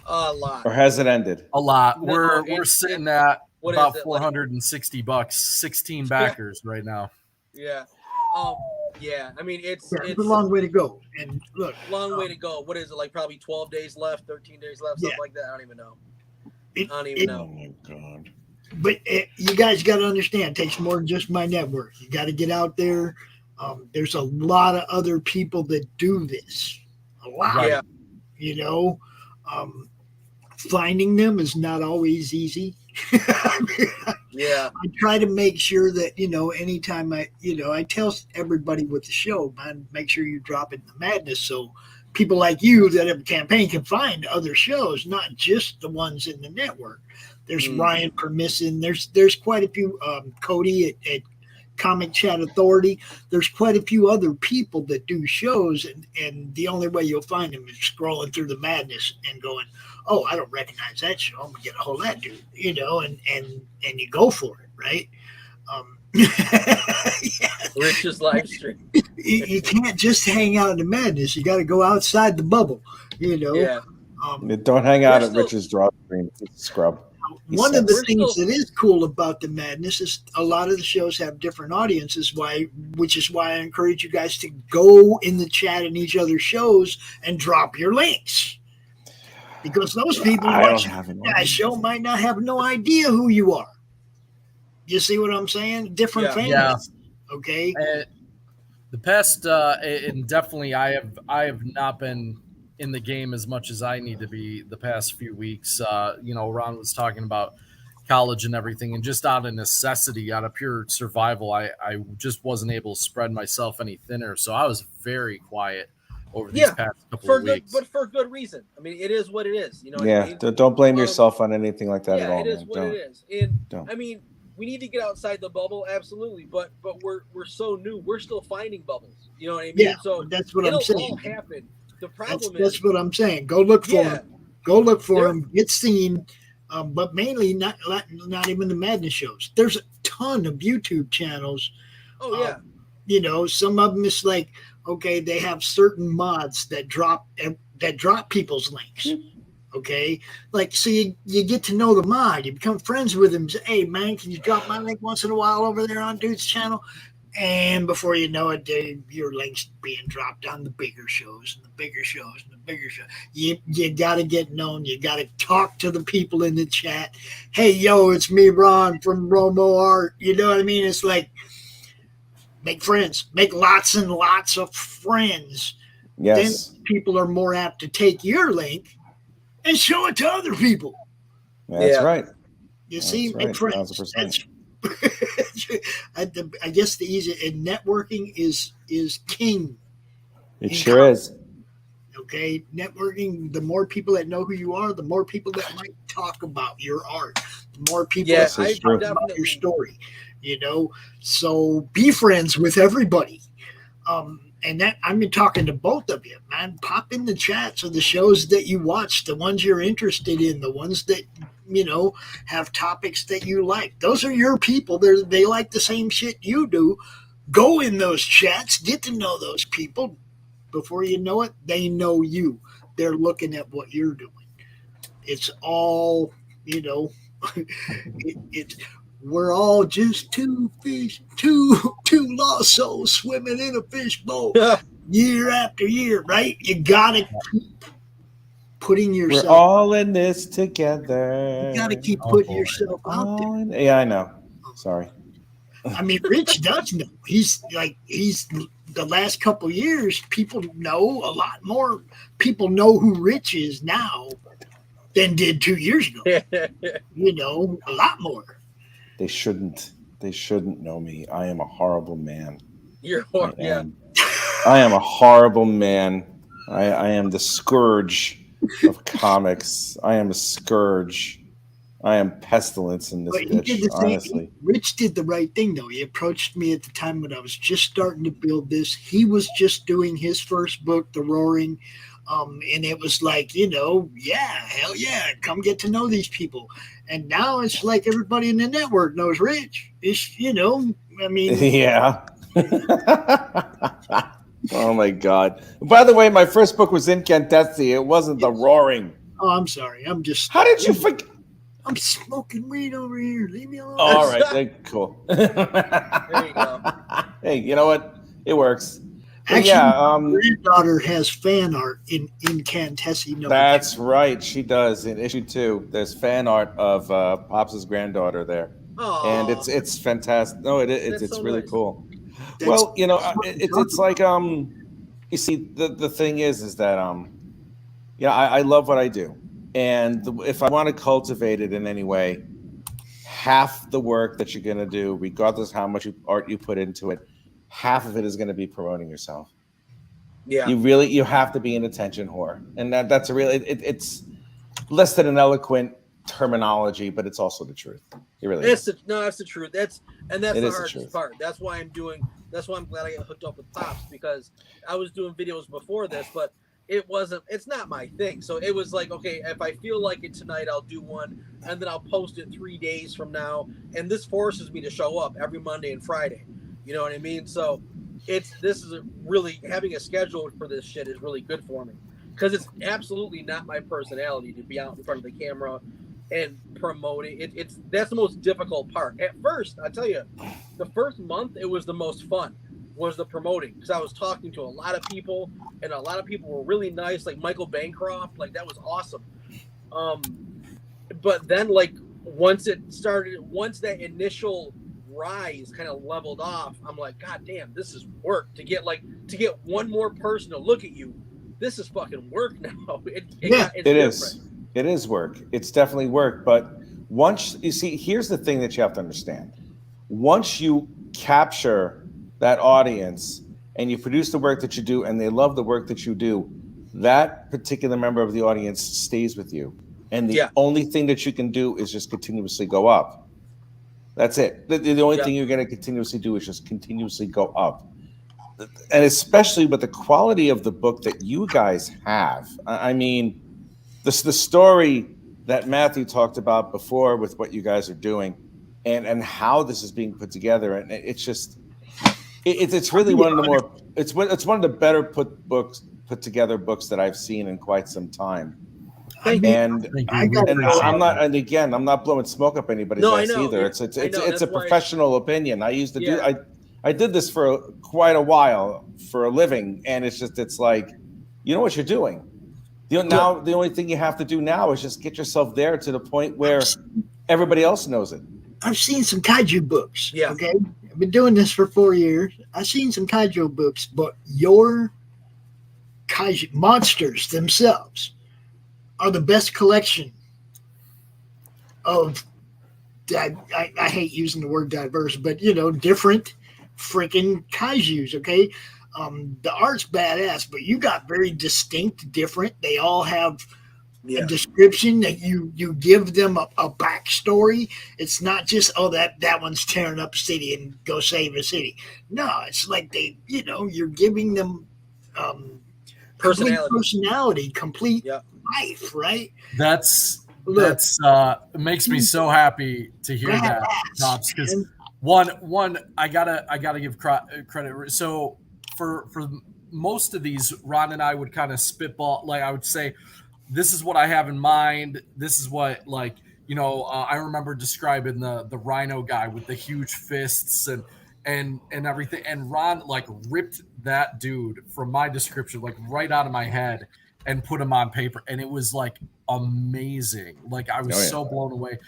[SPEAKER 3] A lot.
[SPEAKER 6] Or has it ended?
[SPEAKER 5] A lot. We're sitting at about $460, 16 backers right now.
[SPEAKER 3] Yeah. I mean, it's
[SPEAKER 7] a long way to go. And look,
[SPEAKER 3] long way to go. What is it, like probably 12 days left, 13 days left, something like that? I don't even know.
[SPEAKER 6] Oh my God.
[SPEAKER 7] But you guys got to understand, it takes more than just my network. You got to get out there. There's a lot of other people that do this. A lot.
[SPEAKER 3] Yeah.
[SPEAKER 7] Finding them is not always easy. I try to make sure that, anytime I tell everybody with the show, man, make sure you drop in the madness so people like you that have a campaign can find other shows, not just the ones in the network. There's Ryan Permisson. There's quite a few. Cody at Comic Chat Authority. There's quite a few other people that do shows, and the only way you'll find them is scrolling through the madness and going, oh, I don't recognize that show. I'm gonna get a hold of that dude, you know, and you go for it, right?
[SPEAKER 3] Yeah. Rich's live stream.
[SPEAKER 7] You can't just hang out in the madness. You got to go outside the bubble, you know.
[SPEAKER 3] Yeah.
[SPEAKER 6] Don't hang out at Rich's draw stream. It's a scrub.
[SPEAKER 7] One of the things that is cool about the madness is a lot of the shows have different audiences, which is why I encourage you guys to go in the chat in each other's shows and drop your links. Because those people watching that show might not have no idea who you are. You see what I'm saying? Different families. Yeah. Okay.
[SPEAKER 5] The past, and definitely, I have not been in the game as much as I need to be the past few weeks. You know, Ron was talking about college and everything, and just out of necessity, out of pure survival, I just wasn't able to spread myself any thinner. So I was very quiet over these past couple of weeks.
[SPEAKER 3] But for good reason. I mean, it is what it is. You know.
[SPEAKER 6] Yeah.
[SPEAKER 3] What I mean?
[SPEAKER 6] Don't blame yourself on anything like that at all.
[SPEAKER 3] It is
[SPEAKER 6] man.
[SPEAKER 3] what it is. And I mean, we need to get outside the bubble, absolutely. But we're so new. We're still finding bubbles. You know what I mean?
[SPEAKER 7] Yeah.
[SPEAKER 3] So
[SPEAKER 7] that's what I'm saying.
[SPEAKER 3] It'll all happen. The problem
[SPEAKER 7] that's what I'm saying. Go look for them. Go look for them. Get seen. But mainly not even the madness shows. There's a ton of YouTube channels.
[SPEAKER 3] Oh yeah.
[SPEAKER 7] You know, some of them is like, okay, they have certain mods that drop people's links. Okay, like so you get to know the mod, you become friends with him. Say, hey man, can you drop my link once in a while over there on dude's channel? And before you know it, your links being dropped on the bigger shows and the bigger shows and the bigger shows. You got to get known. You got to talk to the people in the chat. Hey, yo, it's me, Ron from RomoArt. You know what I mean? It's like make friends, make lots and lots of friends.
[SPEAKER 6] Yes.
[SPEAKER 7] Then people are more apt to take your link and show it to other people.
[SPEAKER 6] That's right.
[SPEAKER 7] You see, make friends. That's I guess the easy and networking is king.
[SPEAKER 6] It sure is.
[SPEAKER 7] Okay, networking. The more people that know who you are, the more people that might talk about your art. The more people that might talk about your story. You know, so be friends with everybody. And that I've been talking to both of you, man. Pop in the chats of the shows that you watch, the ones you're interested in, the ones that you know have topics that you like. Those are your people. They like the same shit you do. Go in those chats, get to know those people. Before you know it, they know you. They're looking at what you're doing. It's all, you know, we're all just two lost souls swimming in a fishbowl year after year, right? You gotta keep putting yourself.
[SPEAKER 6] We're all in this together.
[SPEAKER 7] You gotta keep putting yourself out there.
[SPEAKER 6] Yeah, I know. Sorry.
[SPEAKER 7] I mean, Rich does know. He's the last couple of years, people know a lot more. People know who Rich is now than did 2 years ago. You know, a lot more.
[SPEAKER 6] They shouldn't know me. I am a horrible man.
[SPEAKER 3] You're horrible.
[SPEAKER 6] I am a horrible man. I am the scourge of comics. I am a scourge. I am pestilence in this bitch, honestly.
[SPEAKER 7] Rich did the right thing, though. He approached me at the time when I was just starting to build this. He was just doing his first book, The Roaring. And it was like, you know, hell yeah, come get to know these people. And now it's like everybody in the network knows Rich. It's, you know, I mean.
[SPEAKER 6] Yeah. Oh, my God. By the way, my first book was Incantessi. It wasn't The Roaring.
[SPEAKER 7] Oh, I'm sorry.
[SPEAKER 6] How did you forget?
[SPEAKER 7] I'm smoking weed over here. Leave me alone.
[SPEAKER 6] All right. Cool.
[SPEAKER 3] There you go.
[SPEAKER 6] Hey, you know what? It works.
[SPEAKER 7] Actually, my granddaughter has fan art in Incantessi.
[SPEAKER 6] That's right. She does. In issue 2, there's fan art of Pops' granddaughter there.
[SPEAKER 3] Aww.
[SPEAKER 6] And it's fantastic. No, it's
[SPEAKER 3] so
[SPEAKER 6] really
[SPEAKER 3] nice.
[SPEAKER 6] Cool. Well, you know, it's like you see, the thing is that I love what I do, and if I want to cultivate it in any way, half the work that you're gonna do, regardless of how much art you put into it, half of it is gonna be promoting yourself.
[SPEAKER 3] Yeah,
[SPEAKER 6] you have to be an attention whore, and that's a real. It's less than an eloquent terminology, but it's also the truth. It really is.
[SPEAKER 3] That's the truth. That's the hardest part. That's why I'm glad I got hooked up with Pops, because I was doing videos before this, but it's not my thing. So it was like, okay, if I feel like it tonight, I'll do one, and then I'll post it 3 days from now. And this forces me to show up every Monday and Friday. You know what I mean? So this is really, having a schedule for this shit is really good for me, because it's absolutely not my personality to be out in front of the camera and promoting. That's the most difficult part. At first, I tell you, the first month, it was the most fun, was the promoting, because I was talking to a lot of people, and a lot of people were really nice, like Michael Bancroft, like that was awesome. But then, like, once that initial rise kind of leveled off, I'm like, God damn, this is work. To get one more person to look at you, this is fucking work now. It is.
[SPEAKER 6] It is work. It's definitely work. But once you see, here's the thing that you have to understand. Once you capture that audience and you produce the work that you do, and they love the work that you do, that particular member of the audience stays with you. And the only thing that you can do is just continuously go up. That's it. The only thing you're going to continuously do is just continuously go up. And especially with the quality of the book that you guys have. I mean, the story that Matthew talked about before with what you guys are doing, and how this is being put together, and it's really one of the better put together books that I've seen in quite some time. I'm not blowing smoke up anybody's ass either. It's a professional opinion. I used to do. I did this for quite a while for a living, and it's like, you know what you're doing. Now the only thing you have to do now is just get yourself there to the point where everybody else knows it.
[SPEAKER 7] I've seen some kaiju books. Yeah. Okay. I've been doing this for 4 years. I've seen some kaiju books, but your kaiju monsters themselves are the best collection of, I hate using the word diverse, but different freaking kaijus. Okay. The art's badass, but you got very distinct, different. They all have a description that you give them a backstory. It's not just, that one's tearing up a city and go save a city. No, it's like you're giving them personality, complete life, right?
[SPEAKER 5] It makes me so happy to hear that, Tops, because one I gotta give credit. So for most of these, Ron and I would kind of spitball. Like, I would say, this is what I have in mind. This is what, I remember describing the rhino guy with the huge fists and everything. And Ron ripped that dude from my description right out of my head and put him on paper, and it was amazing. I was so blown away.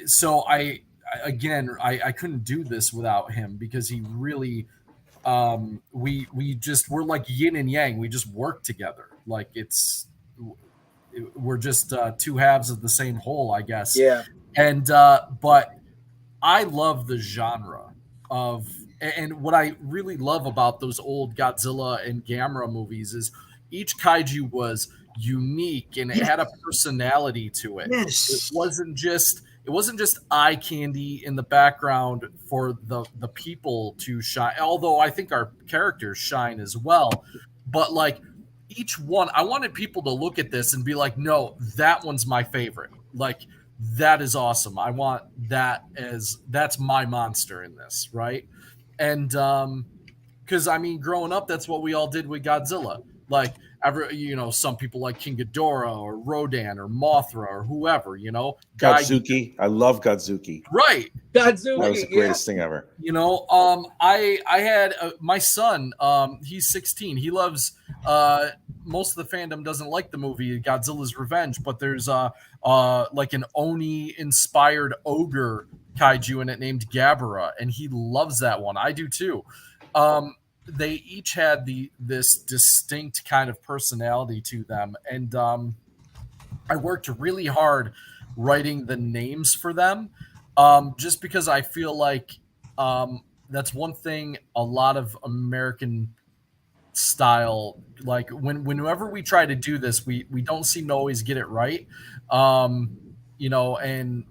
[SPEAKER 5] So I couldn't do this without him, because he really, we're like yin and yang. We just work together. We're just two halves of the same whole, I guess. Yeah. And, but I love the genre and what I really love about those old Godzilla and Gamera movies is each kaiju was unique and it had a personality to it.
[SPEAKER 7] Yes.
[SPEAKER 5] It wasn't just eye candy in the background for the people to shine, although I think our characters shine as well. But each one, I wanted people to look at this and be like, no, that one's my favorite. That is awesome. I want that's my monster in this, right? And because growing up, that's what we all did with Godzilla. Some people like King Ghidorah or Rodan or Mothra or whoever,
[SPEAKER 6] Godzuki. I love Godzuki.
[SPEAKER 5] Right.
[SPEAKER 3] Godzuki.
[SPEAKER 6] That was the greatest thing ever.
[SPEAKER 5] I had my son, he's 16. He loves, most of the fandom doesn't like the movie Godzilla's Revenge, but there's an Oni inspired ogre kaiju in it named Gabara, and he loves that one. I do too. They each had this distinct kind of personality to them, and I worked really hard writing the names for them, just because I feel like that's one thing a lot of American style. Like whenever we try to do this, we don't seem to always get it right. You know, and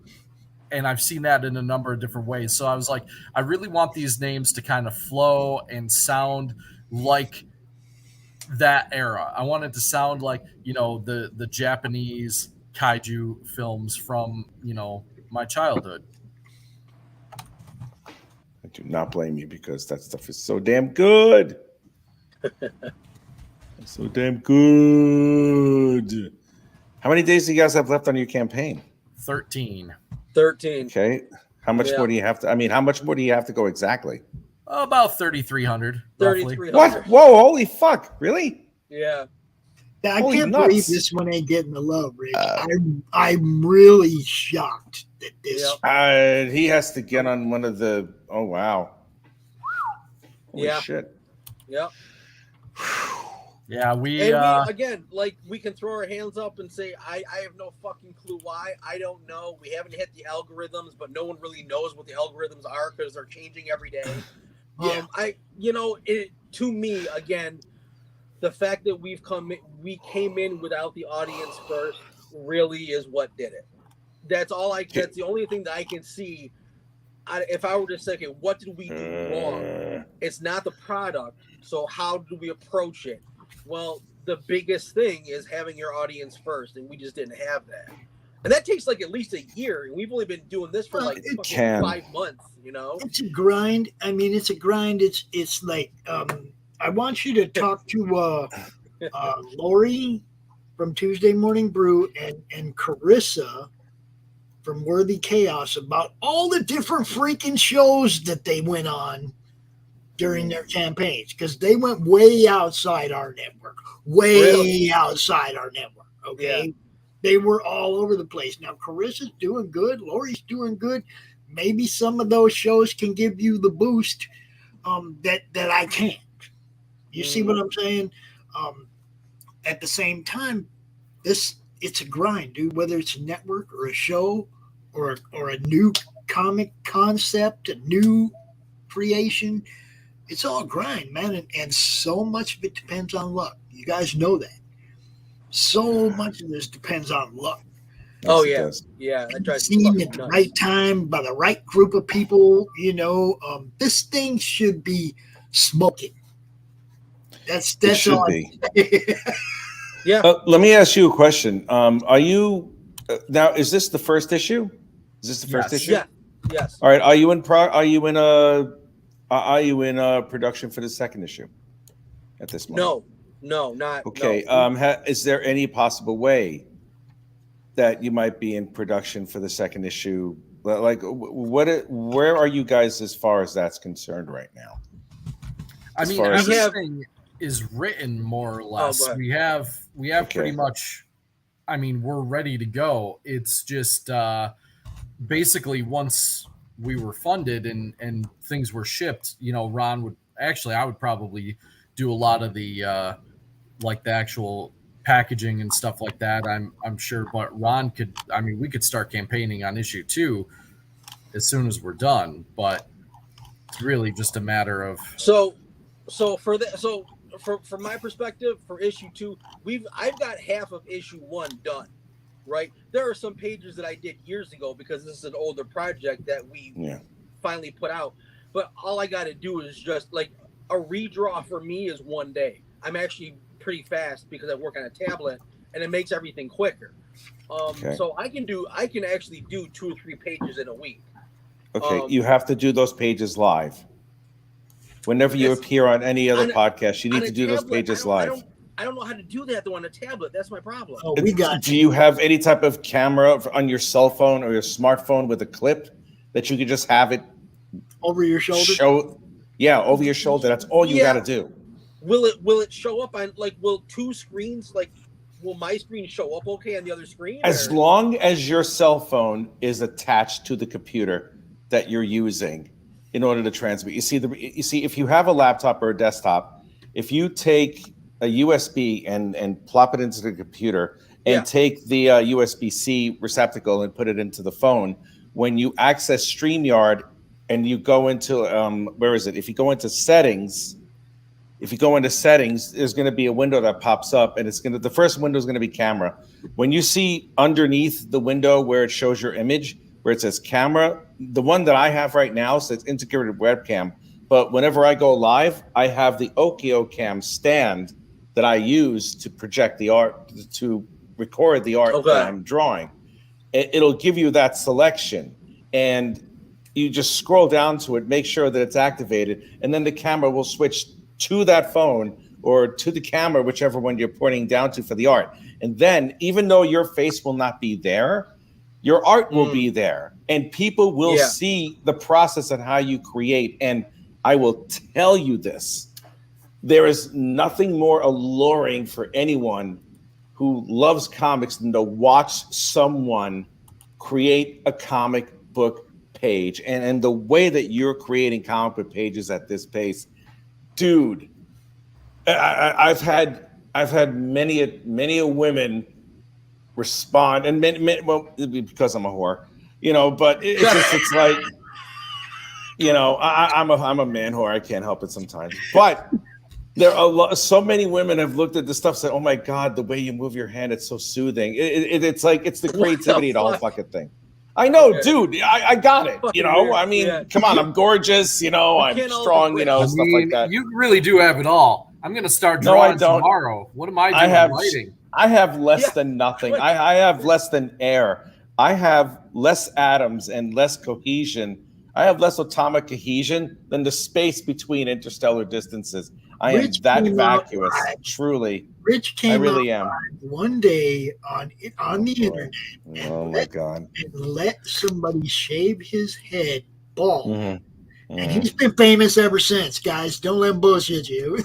[SPEAKER 5] I've seen that in a number of different ways. So I was like, I really want these names to kind of flow and sound like that era. I want it to sound like, you know, the Japanese kaiju films from, you know, my childhood.
[SPEAKER 6] I do not blame you because that stuff is so damn good. So damn good. How many days do you guys have left on your campaign?
[SPEAKER 5] 13.
[SPEAKER 6] Okay. How much more do you have to? I mean, how much more do you have to go exactly?
[SPEAKER 5] About 3,300.
[SPEAKER 3] 3,300.
[SPEAKER 6] What? Whoa! Holy fuck! Really?
[SPEAKER 3] Yeah.
[SPEAKER 7] I
[SPEAKER 6] Holy
[SPEAKER 7] can't
[SPEAKER 6] nuts.
[SPEAKER 7] believe this one ain't getting the love, Rick. I'm really shocked that this.
[SPEAKER 6] He has to get on one of the. Oh wow! Holy shit!
[SPEAKER 3] Yep.
[SPEAKER 5] Yeah,
[SPEAKER 3] we again, like, we can throw our hands up and say, I have no fucking clue why. I don't know. We haven't hit the algorithms, but no one really knows what the algorithms are because they're changing every day. To me, again, the fact that we came in without the audience first really is what did it. That's the only thing that I can see. If I were to say, okay, what did we do wrong? It's not the product. So how do we approach it? Well, the biggest thing is having your audience first, and we just didn't have that. And that takes like at least a year, and we've only been doing this for like 5 months, you know?
[SPEAKER 7] It's a grind. I mean, it's a grind. It's like, I want you to talk to Laurie from Tuesday Morning Brew and Carissa from Worthy Chaos about all the different freaking shows that they went on during their campaigns, because they went way outside our network, outside our network. Okay. Yeah. They were all over the place. Now, Carissa's doing good. Laurie's doing good. Maybe some of those shows can give you the boost that I can't. You see what I'm saying? At the same time, it's a grind, dude. Whether it's a network or a show or a new comic concept, a new creation, it's all grind, man. And so much of it depends on luck. You guys know that. So much of this depends on luck.
[SPEAKER 3] Oh, yeah. Yeah.
[SPEAKER 7] Seen at the right time by the right group of people, you know. This thing should be smoking. That's all.
[SPEAKER 3] Yeah.
[SPEAKER 6] Let me ask you a question. Are you now? Is this the first issue? Is this the first issue?
[SPEAKER 3] Yeah. Yes.
[SPEAKER 6] All right. Are you in production for the second issue at this moment?
[SPEAKER 3] No, not.
[SPEAKER 6] Okay.
[SPEAKER 3] No.
[SPEAKER 6] Is there any possible way that you might be in production for the second issue? Like, where are you guys as far as that's concerned right now?
[SPEAKER 5] I mean, everything is written more or less. We have pretty much. I mean, we're ready to go. It's just basically once we were funded and things were shipped, you know, Ron would actually, I would probably do a lot of the like the actual packaging and stuff like that. I'm sure, but Ron could. I mean, we could start campaigning on issue 2 as soon as we're done. But it's really just a matter of from my perspective, for issue 2, I've got half of issue 1 done. Right, there are some pages that I did years ago because this is an older project that we finally put out. But all I got to do is just like a redraw for me is 1 day. I'm actually pretty fast because I work on a tablet and it makes everything quicker. So I can actually do 2 or 3 pages in a week.
[SPEAKER 6] Okay, you have to do those pages live. Whenever you appear on any other podcast, you need to do those pages live.
[SPEAKER 3] I don't know how to do that though on a tablet. That's my problem.
[SPEAKER 7] Oh, we got.
[SPEAKER 6] Do you have any type of camera on your cell phone or your smartphone with a clip that you could just have it
[SPEAKER 7] over your shoulder?
[SPEAKER 6] Over your shoulder. That's all you got to do.
[SPEAKER 3] Will it show up on will 2 screens will my screen show up okay on the other screen?
[SPEAKER 6] As long as your cell phone is attached to the computer that you're using in order to transmit. You see, if you have a laptop or a desktop, if you take a USB and plop it into the computer and take the USB-C receptacle and put it into the phone, when you access StreamYard and you go into where is it? If you go into settings if you go into settings, there's going to be a window that pops up, and the first window is going to be camera. When you see underneath the window where it shows your image, where it says camera, the one that I have right now says integrated webcam. But whenever I go live, I have the Okio Cam stand that I use to project the art, to record the art that I'm drawing. It'll give you that selection, and you just scroll down to it, make sure that it's activated, and then the camera will switch to that phone or to the camera, whichever one you're pointing down to for the art. And then, even though your face will not be there, your art will be there, and people will see the process and how you create. And I will tell you this, there is nothing more alluring for anyone who loves comics than to watch someone create a comic book page. And the way that you're creating comic book pages at this pace, dude, I've had many a women respond, and many, well, because I'm a whore, but it's like, I'm a man whore. I can't help it sometimes, but there are so many women have looked at this stuff, said, "Oh my God, the way you move your hand, it's so soothing." It's like, it's the creativity of the whole fucking thing. I know, dude. I got it. I mean, come on, I'm gorgeous. I'm strong. Stuff like that.
[SPEAKER 5] You really do have it all. I'm gonna start drawing tomorrow. What am I doing? Writing.
[SPEAKER 6] I have less than nothing. I have less than air. I have less atoms and less cohesion. I have less atomic cohesion than the space between interstellar distances. I am that vacuous, truly.
[SPEAKER 7] Rich came
[SPEAKER 6] I really am.
[SPEAKER 7] One day on the internet.
[SPEAKER 6] Oh my God!
[SPEAKER 7] And let somebody shave his head bald, and he's been famous ever since. Guys, don't let him bullshit you.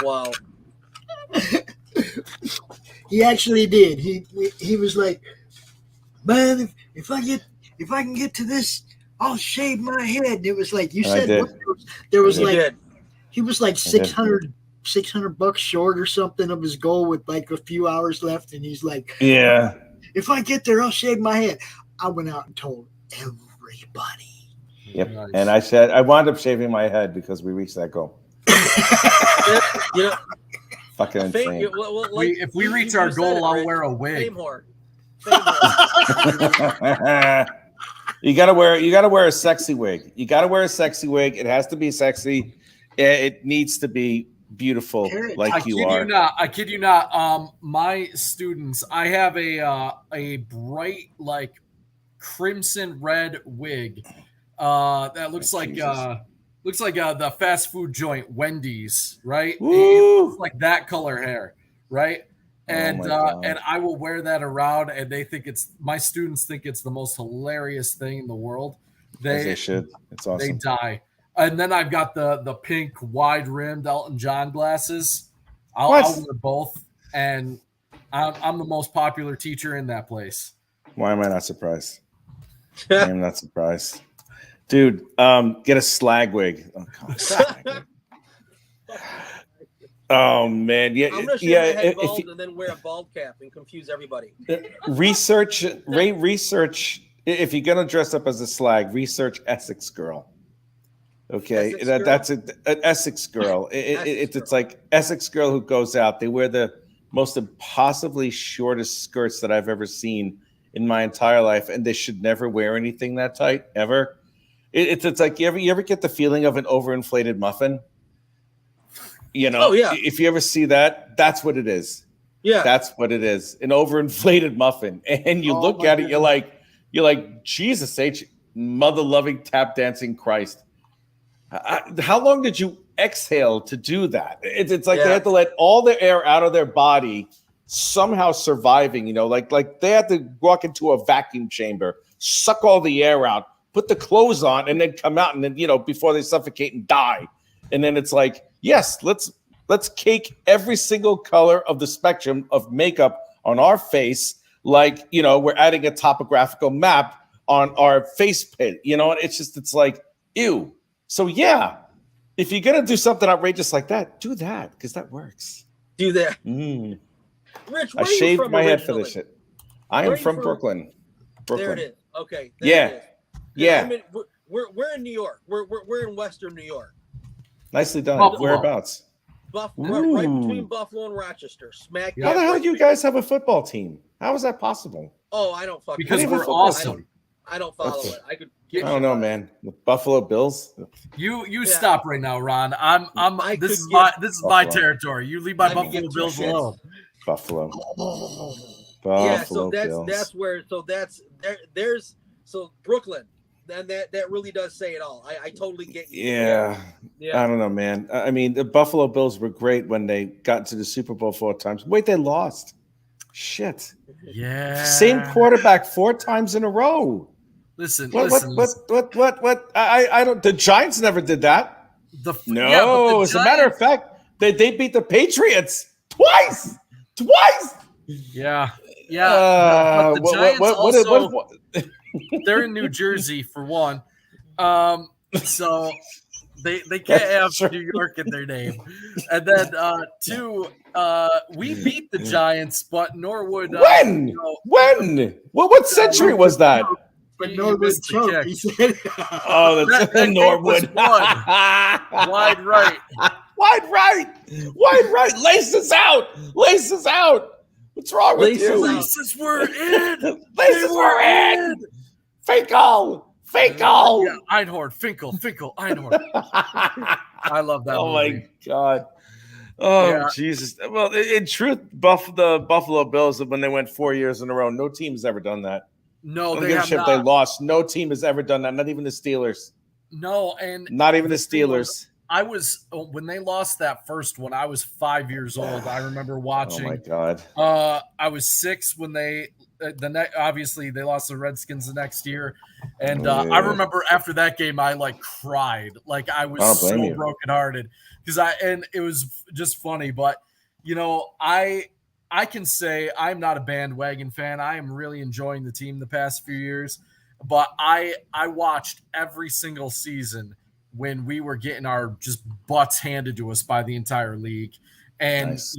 [SPEAKER 3] Wow.
[SPEAKER 7] He actually did. He was like, "Man, if I can get to this, I'll shave my head." And it was like, you said there was like, he was like $600 short or something of his goal with like a few hours left, and he's like,
[SPEAKER 6] "Yeah,
[SPEAKER 7] if I get there, I'll shave my head." I went out and told everybody.
[SPEAKER 6] Yep. Nice. And I said I wound up shaving my head because we reached that goal. Fucking insane.
[SPEAKER 5] If we reach our goal, I'll wear a wig.
[SPEAKER 6] You gotta wear a sexy wig. You gotta wear a sexy wig. It has to be sexy. It needs to be beautiful, like you are.
[SPEAKER 5] I kid you not. My students, I have a bright like crimson red wig that looks like the fast food joint Wendy's, right? It looks like that color hair, right? And and I will wear that around, and my students think it's the most hilarious thing in the world.
[SPEAKER 6] They should. It's awesome.
[SPEAKER 5] They die. And then I've got the pink wide rimmed Elton John glasses. I'll wear both, and I'm the most popular teacher in that place.
[SPEAKER 6] Why am I not surprised? I am not surprised. Dude, get a slag wig. Oh, God, slag wig. Oh man, yeah,
[SPEAKER 3] I'm gonna shave my head bald and then wear a bald cap and confuse everybody.
[SPEAKER 6] Research. If you're gonna dress up as a slag, research Essex girl. Okay, that's an Essex girl. It's like Essex girl who goes out. They wear the most impossibly shortest skirts that I've ever seen in my entire life, and they should never wear anything that tight ever. It's like you ever get the feeling of an overinflated muffin? If you ever see that, that's what it is. Yeah, that's what it is. An overinflated muffin, and you look at it, you're like Jesus H, mother loving tap dancing Christ. How long did you exhale to do that? It's like they had to let all the air out of their body, somehow surviving. Like they had to walk into a vacuum chamber, suck all the air out, put the clothes on, and then come out, and then before they suffocate and die. And then it's like, yes, let's cake every single color of the spectrum of makeup on our face, like we're adding a topographical map on our face pit. It's like, ew. So yeah, if you're gonna do something outrageous like that, do that, because that works.
[SPEAKER 3] Do that.
[SPEAKER 6] Rich, I shaved my head for this shit. I am from Brooklyn.
[SPEAKER 3] There it is. Okay.
[SPEAKER 6] Yeah.
[SPEAKER 3] We're in New York. We're in Western New York.
[SPEAKER 6] Nicely done.
[SPEAKER 5] Buffalo.
[SPEAKER 6] Whereabouts?
[SPEAKER 3] Right between Buffalo and Rochester. Smack.
[SPEAKER 6] How the hell do you guys have a football team? How is that possible?
[SPEAKER 3] Oh, I don't fucking.
[SPEAKER 5] Because we're awesome.
[SPEAKER 3] I don't follow it. I
[SPEAKER 6] don't know, man. The Buffalo Bills.
[SPEAKER 5] You stop right now, Ron. This is my territory. You leave my Buffalo Bills alone.
[SPEAKER 6] Buffalo.
[SPEAKER 3] Yeah, so that's where. So there's Brooklyn. Then that really does say it all. I totally get you.
[SPEAKER 6] Yeah. I don't know, man. I mean, the Buffalo Bills were great when they got to the Super Bowl 4 times. Wait, they lost. Shit.
[SPEAKER 5] Yeah.
[SPEAKER 6] Same quarterback 4 times in a row.
[SPEAKER 5] Listen.
[SPEAKER 6] What? I don't. The Giants never did that. As a matter of fact, they beat the Patriots twice.
[SPEAKER 5] Yeah. But the Giants also. They're in New Jersey for one, so they can't have New York in their name. And then 2, we beat the Giants, but Norwood.
[SPEAKER 6] When? What century was that?
[SPEAKER 7] But Norwood choked. He said,
[SPEAKER 6] "Oh, that's Norwood."
[SPEAKER 5] Wide right. Laces out. What's wrong with you? Laces were in.
[SPEAKER 6] Laces were in. Finkel.
[SPEAKER 5] Yeah, Einhorn. Finkel. Einhorn. I love that.
[SPEAKER 6] Oh
[SPEAKER 5] movie.
[SPEAKER 6] my god. Oh yeah. Jesus. Well, in truth, the Buffalo Bills, when they went 4 years in a row, no team's ever done that.
[SPEAKER 5] No, they have not.
[SPEAKER 6] They lost. No team has ever done that. Not even the Steelers.
[SPEAKER 5] No, and
[SPEAKER 6] not even the Steelers.
[SPEAKER 5] I was when they lost that first one. I was 5 years old. I remember watching.
[SPEAKER 6] Oh my god!
[SPEAKER 5] I was 6 when they obviously they lost the Redskins the next year, and I remember after that game I cried. I was so brokenhearted because and it was just funny. But I can say I'm not a bandwagon fan. I am really enjoying the team the past few years, but I watched every single season when we were getting our just butts handed to us by the entire league. And, nice.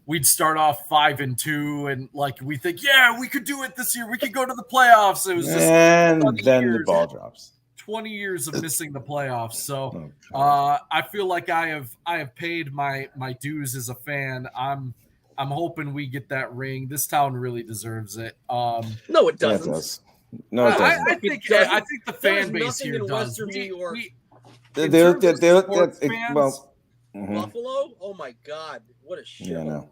[SPEAKER 5] We'd start off 5-2 and we think, yeah, we could do it this year. We could go to the playoffs. It was just,
[SPEAKER 6] and then the ball drops.
[SPEAKER 5] 20 years of missing the playoffs. So I feel like I have paid my dues as a fan. I'm hoping we get that ring. This town really deserves it.
[SPEAKER 3] No, it doesn't.
[SPEAKER 6] Yeah, it does. No, it doesn't.
[SPEAKER 5] I think the fan base here does.
[SPEAKER 3] New York. Buffalo? Oh my God! What a shit!
[SPEAKER 6] Yeah, no.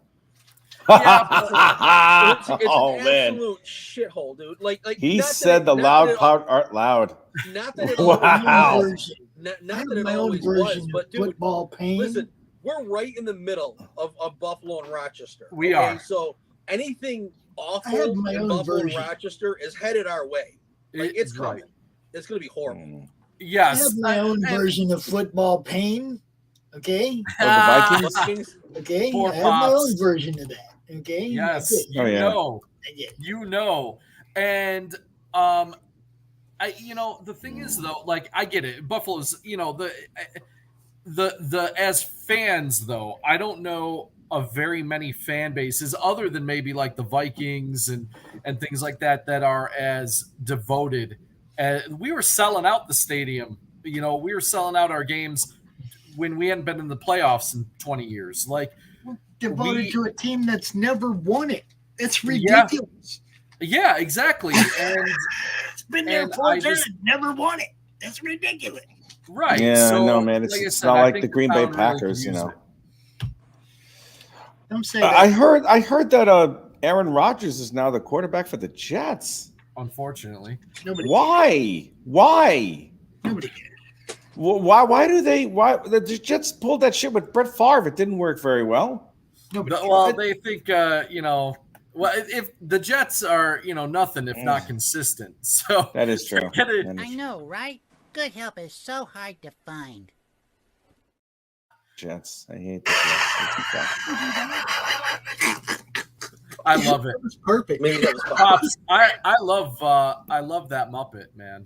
[SPEAKER 3] It's an absolute shithole, dude.
[SPEAKER 6] He said the loud part art loud.
[SPEAKER 3] Not that it
[SPEAKER 6] wow.
[SPEAKER 3] Not that it always was, but dude,
[SPEAKER 7] football pain.
[SPEAKER 3] Listen, we're right in the middle of Buffalo and Rochester.
[SPEAKER 5] We are.
[SPEAKER 3] So anything awful in Buffalo and Rochester is headed our way. It's coming. Right. It's going to be horrible.
[SPEAKER 5] Yes.
[SPEAKER 7] I have my own version of football pain. Okay.
[SPEAKER 6] The
[SPEAKER 3] Vikings.
[SPEAKER 7] Okay. I have my own version of that. Okay.
[SPEAKER 5] Yes. You know. And the thing is though, I get it. Buffalo's, the as fans though, I don't know of very many fan bases other than maybe the Vikings and things like that are as devoted. We were selling out the stadium. We were selling out our games when we hadn't been in the playoffs in 20 years.
[SPEAKER 7] Devoted to a team that's never won it. It's ridiculous.
[SPEAKER 5] Yeah, exactly. And
[SPEAKER 7] it's been there 4 times, never won it. That's ridiculous.
[SPEAKER 5] Right.
[SPEAKER 6] Yeah, so, no, man. It's not like the Green Bay Packers,
[SPEAKER 7] Don't say
[SPEAKER 6] that. I heard that Aaron Rodgers is now the quarterback for the Jets.
[SPEAKER 5] Unfortunately.
[SPEAKER 6] Why?
[SPEAKER 7] Nobody cares.
[SPEAKER 6] Why the Jets pulled that shit with Brett Favre? It didn't work very well.
[SPEAKER 5] They think if the Jets are nothing if not consistent. So
[SPEAKER 6] that is true.
[SPEAKER 4] I know, right? Good help is so hard to find.
[SPEAKER 6] Jets. I hate the Jets.
[SPEAKER 5] I love it.
[SPEAKER 7] That was perfect.
[SPEAKER 3] Maybe that was
[SPEAKER 5] Pops, I love that Muppet, man.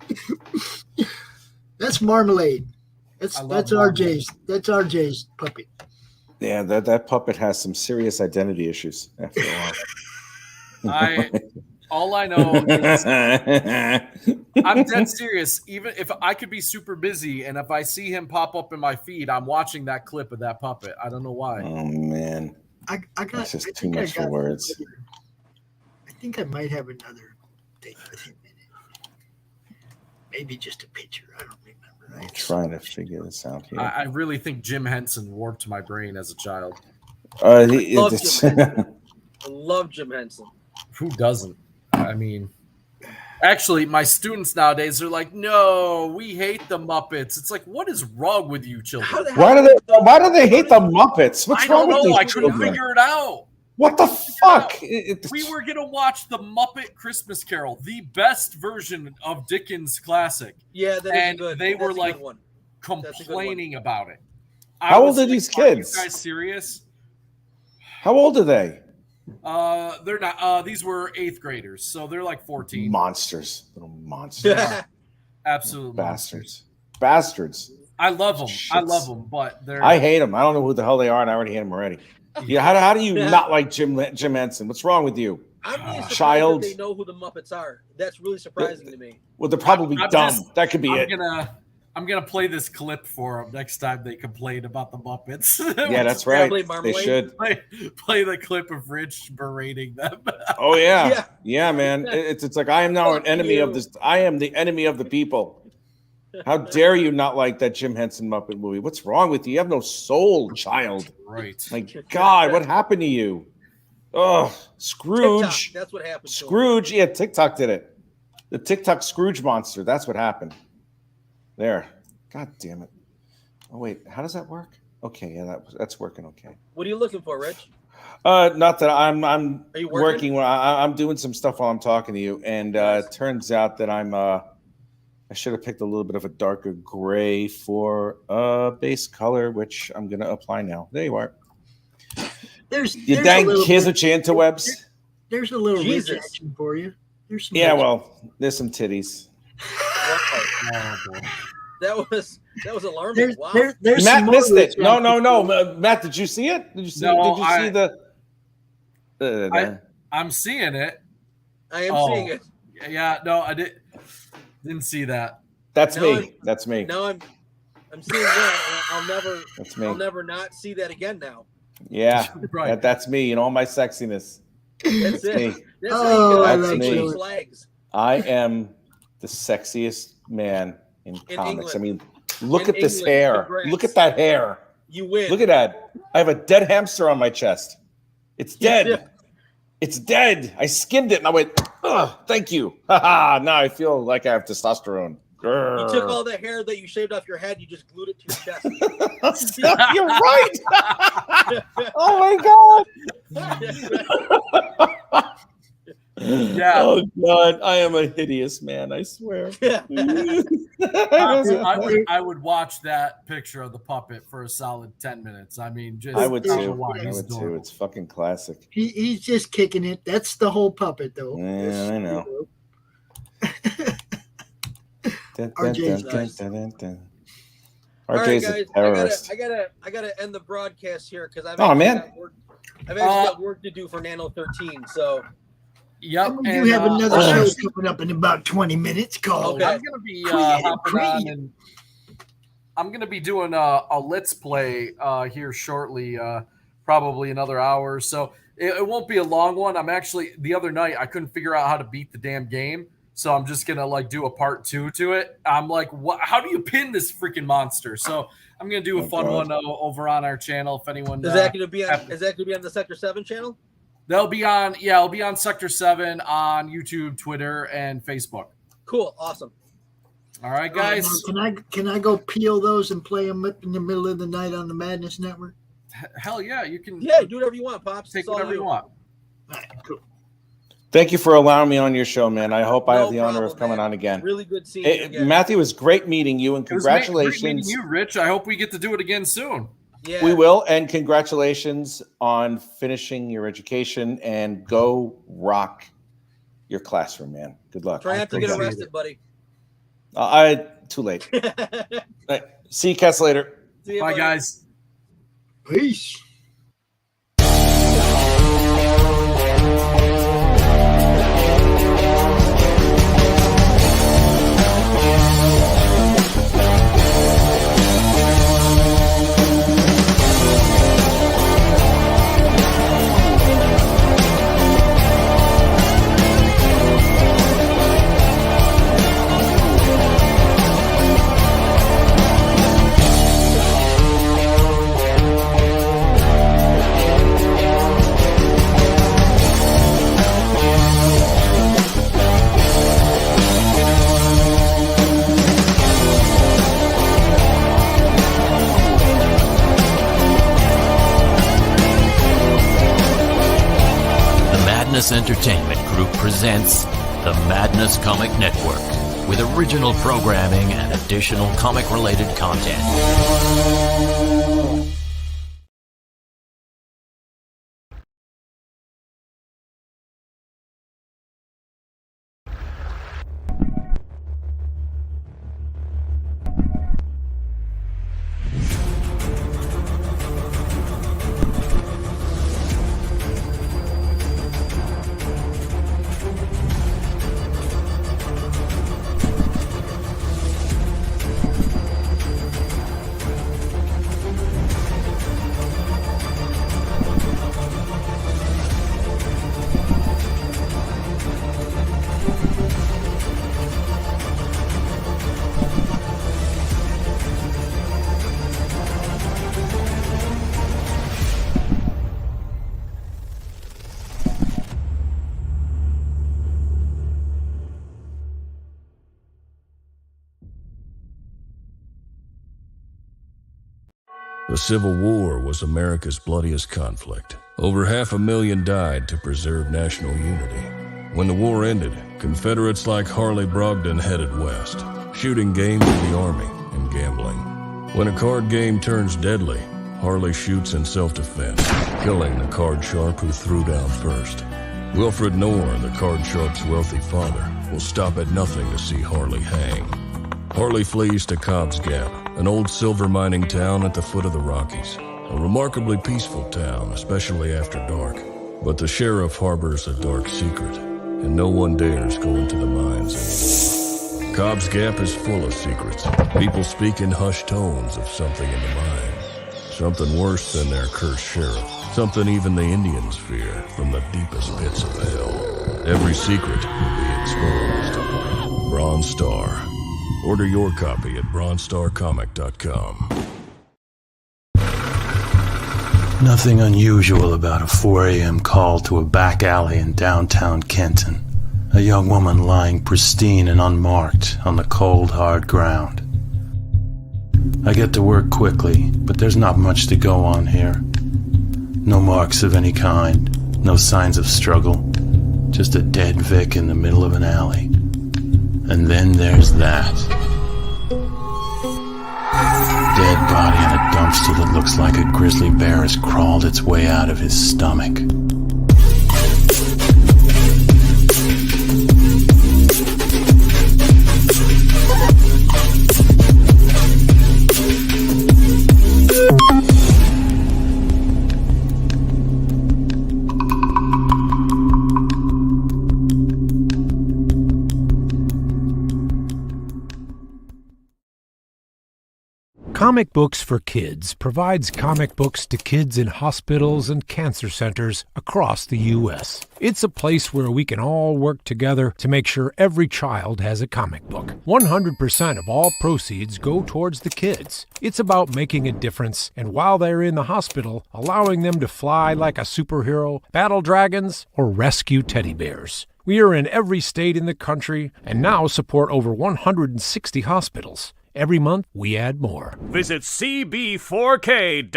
[SPEAKER 7] That's Marmalade. That's RJ's. That's RJ's puppet.
[SPEAKER 6] Yeah, that puppet has some serious identity issues after a while.
[SPEAKER 5] All I know is I'm dead serious. Even if I could be super busy, and if I see him pop up in my feed, I'm watching that clip of that puppet. I don't know why.
[SPEAKER 6] Oh man, that's just too much for words.
[SPEAKER 7] I think I might have another thing with him in it. Maybe just a picture. I don't remember.
[SPEAKER 6] I'm trying to figure this out here.
[SPEAKER 5] I really think Jim Henson warped my brain as a child.
[SPEAKER 3] I love Jim Henson.
[SPEAKER 5] Who doesn't? I mean, actually, my students nowadays are like, "No, we hate the Muppets." It's like, what is wrong with you, children?
[SPEAKER 6] Why do they hate the Muppets? What's wrong with these
[SPEAKER 5] I couldn't
[SPEAKER 6] children?
[SPEAKER 5] figure it out.
[SPEAKER 6] What the fuck?
[SPEAKER 5] We were gonna watch the Muppet Christmas Carol, the best version of Dickens' classic.
[SPEAKER 3] Yeah, that is good.
[SPEAKER 5] They were
[SPEAKER 3] That's a
[SPEAKER 5] like
[SPEAKER 3] good one.
[SPEAKER 5] complaining about it.
[SPEAKER 6] How old are these kids?
[SPEAKER 5] Are you guys serious?
[SPEAKER 6] How old are they?
[SPEAKER 5] They're not. These were 8th graders, so they're like 14.
[SPEAKER 6] Monsters, little monsters.
[SPEAKER 5] Absolute
[SPEAKER 6] bastards.
[SPEAKER 5] I love them.
[SPEAKER 6] Shits.
[SPEAKER 5] I love them, but they're.
[SPEAKER 6] I hate them. I don't know who the hell they are, and I already hate them already. Yeah, how do you not like Jim Henson? What's wrong with you?
[SPEAKER 3] I'm really surprised
[SPEAKER 6] child.
[SPEAKER 3] that they know who the Muppets are. That's really surprising to me.
[SPEAKER 6] Well, they're probably dumb. That could be it.
[SPEAKER 5] I'm gonna play this clip for them next time they complain about the Muppets.
[SPEAKER 6] Yeah, that's right. They should
[SPEAKER 5] play the clip of Rich berating them.
[SPEAKER 6] Oh yeah, man. It's like I am now an enemy of this. I am the enemy of the people. How dare you not like that Jim Henson Muppet movie? What's wrong with you? You have no soul, child.
[SPEAKER 5] Right.
[SPEAKER 6] My God, what happened to you? Oh, Scrooge.
[SPEAKER 3] TikTok, that's what happened.
[SPEAKER 6] Scrooge. Yeah, TikTok did it. The TikTok Scrooge monster. That's what happened. There. God damn it. Oh wait, how does that work? Okay, yeah, that's working okay.
[SPEAKER 3] What are you looking for, Rich?
[SPEAKER 6] Not that I'm
[SPEAKER 3] Are you
[SPEAKER 6] working. I'm doing some stuff while I'm talking to you, and it turns out that I should have picked a little bit of a darker gray for base color, which I'm gonna apply now. There you are.
[SPEAKER 7] There's
[SPEAKER 6] dang kids with your interwebs.
[SPEAKER 7] There's a little Rich action for you. There's some
[SPEAKER 6] there's some titties.
[SPEAKER 5] Oh, boy.
[SPEAKER 3] That was alarming. Wow.
[SPEAKER 7] There's
[SPEAKER 6] Matt missed it. No. Matt, did you see it? Did you see?
[SPEAKER 5] No,
[SPEAKER 6] did you see the?
[SPEAKER 5] I'm seeing it.
[SPEAKER 3] I am seeing it.
[SPEAKER 5] Yeah, no, I didn't see that.
[SPEAKER 6] That's me. That's me.
[SPEAKER 3] No, I'm seeing that. I'll never.
[SPEAKER 6] That's me.
[SPEAKER 3] I'll never not see that again now.
[SPEAKER 6] Yeah,
[SPEAKER 5] right.
[SPEAKER 6] That's me and all my sexiness.
[SPEAKER 3] That's it.
[SPEAKER 6] Me.
[SPEAKER 3] That's
[SPEAKER 6] me.
[SPEAKER 3] Flags.
[SPEAKER 6] I am the sexiest man in comics.
[SPEAKER 3] England.
[SPEAKER 6] I mean, look at this
[SPEAKER 3] England.
[SPEAKER 6] hair.
[SPEAKER 3] Congrats.
[SPEAKER 6] Look at that hair.
[SPEAKER 3] You win.
[SPEAKER 6] Look at that. I have a dead hamster on my chest. It's dead.
[SPEAKER 3] Yeah.
[SPEAKER 6] It's dead. I skinned it and I went, oh, thank you. Now I feel like I have testosterone.
[SPEAKER 3] You took all the hair that you shaved off your head, you just glued it to your chest.
[SPEAKER 6] You're right. Oh my God.
[SPEAKER 5] Yeah.
[SPEAKER 6] Oh God, I am a hideous man. I swear.
[SPEAKER 5] I would watch that picture of the puppet for a solid 10 minutes. I mean, just
[SPEAKER 6] I would too.
[SPEAKER 5] I would
[SPEAKER 6] too. It's fucking classic.
[SPEAKER 7] He's just kicking it. That's the whole puppet, though.
[SPEAKER 6] Yeah, I know.
[SPEAKER 7] RJ's nice.
[SPEAKER 6] RJ's a terrorist.
[SPEAKER 3] I gotta end the broadcast here because I've actually got work to do for Nano 13. So.
[SPEAKER 5] Yep.
[SPEAKER 7] You have another show coming up in about 20 minutes. Call.
[SPEAKER 3] Okay.
[SPEAKER 5] I'm gonna be hopping on, and I'm gonna be doing a Let's Play here shortly, probably another hour or so. It won't be a long one. I'm actually the other night I couldn't figure out how to beat the damn game, so I'm just gonna do a part 2 to it. I'm like, what? How do you pin this freaking monster? So I'm gonna do a fun one over on our channel. If anyone
[SPEAKER 3] is that gonna be on the Sector-7 channel?
[SPEAKER 5] They'll be on, it'll be on Sector-7 on YouTube, Twitter, and Facebook.
[SPEAKER 3] Cool, awesome.
[SPEAKER 5] All right, guys.
[SPEAKER 7] Can I go peel those and play them in the middle of the night on the Madness Network?
[SPEAKER 5] Hell yeah, you can.
[SPEAKER 3] Yeah, do whatever you want, Pops.
[SPEAKER 5] Take whatever you want.
[SPEAKER 7] All right, cool.
[SPEAKER 6] Thank you for allowing me on your show, man. I hope I have the honor of coming on again.
[SPEAKER 3] Really good seeing you again.
[SPEAKER 6] Matthew, it was great meeting you, and congratulations.
[SPEAKER 5] Great meeting you, Rich. I hope we get to do it again soon.
[SPEAKER 3] Yeah.
[SPEAKER 6] We will, and congratulations on finishing your education, and go rock your classroom, man. Good luck.
[SPEAKER 3] Try not to get arrested, buddy.
[SPEAKER 6] Too late. Right. See you cats later.
[SPEAKER 3] See you,
[SPEAKER 5] Bye,
[SPEAKER 3] buddy.
[SPEAKER 5] guys.
[SPEAKER 7] Peace.
[SPEAKER 8] Madness Entertainment Group presents the Madness Comic Network with original programming and additional comic-related content.
[SPEAKER 9] The Civil War was America's bloodiest conflict. Over 500,000 died to preserve national unity. When the war ended, Confederates like Harley Brogdon headed west, shooting game for the Army and gambling. When a card game turns deadly, Harley shoots in self-defense, killing the card sharp who threw down first. Wilfred Knorr, the card sharp's wealthy father, will stop at nothing to see Harley hang. Harley flees to Cobb's Gap, an old silver mining town at the foot of the Rockies. A remarkably peaceful town, especially after dark. But the sheriff harbors a dark secret, and no one dares go into the mines anymore. Cobb's Gap is full of secrets. People speak in hushed tones of something in the mines. Something worse than their cursed sheriff. Something even the Indians fear from the deepest pits of hell. Every secret will be exposed. Bronze Star. Order your copy at bronzestarcomic.com.
[SPEAKER 10] Nothing unusual about a 4 a.m. call to a back alley in downtown Kenton. A young woman lying pristine and unmarked on the cold, hard ground. I get to work quickly, but there's not much to go on here. No marks of any kind, no signs of struggle, just a dead Vic in the middle of an alley. And then there's that. Dead body in a dumpster that looks like a grizzly bear has crawled its way out of his stomach.
[SPEAKER 11] Comic Books for Kids provides comic books to kids in hospitals and cancer centers across the U.S. It's a place where we can all work together to make sure every child has a comic book. 100% of all proceeds go towards the kids. It's about making a difference, and while they're in the hospital, allowing them to fly like a superhero, battle dragons, or rescue teddy bears. We are in every state in the country and now support over 160 hospitals. Every month, we add more.
[SPEAKER 12] Visit cb4k.org.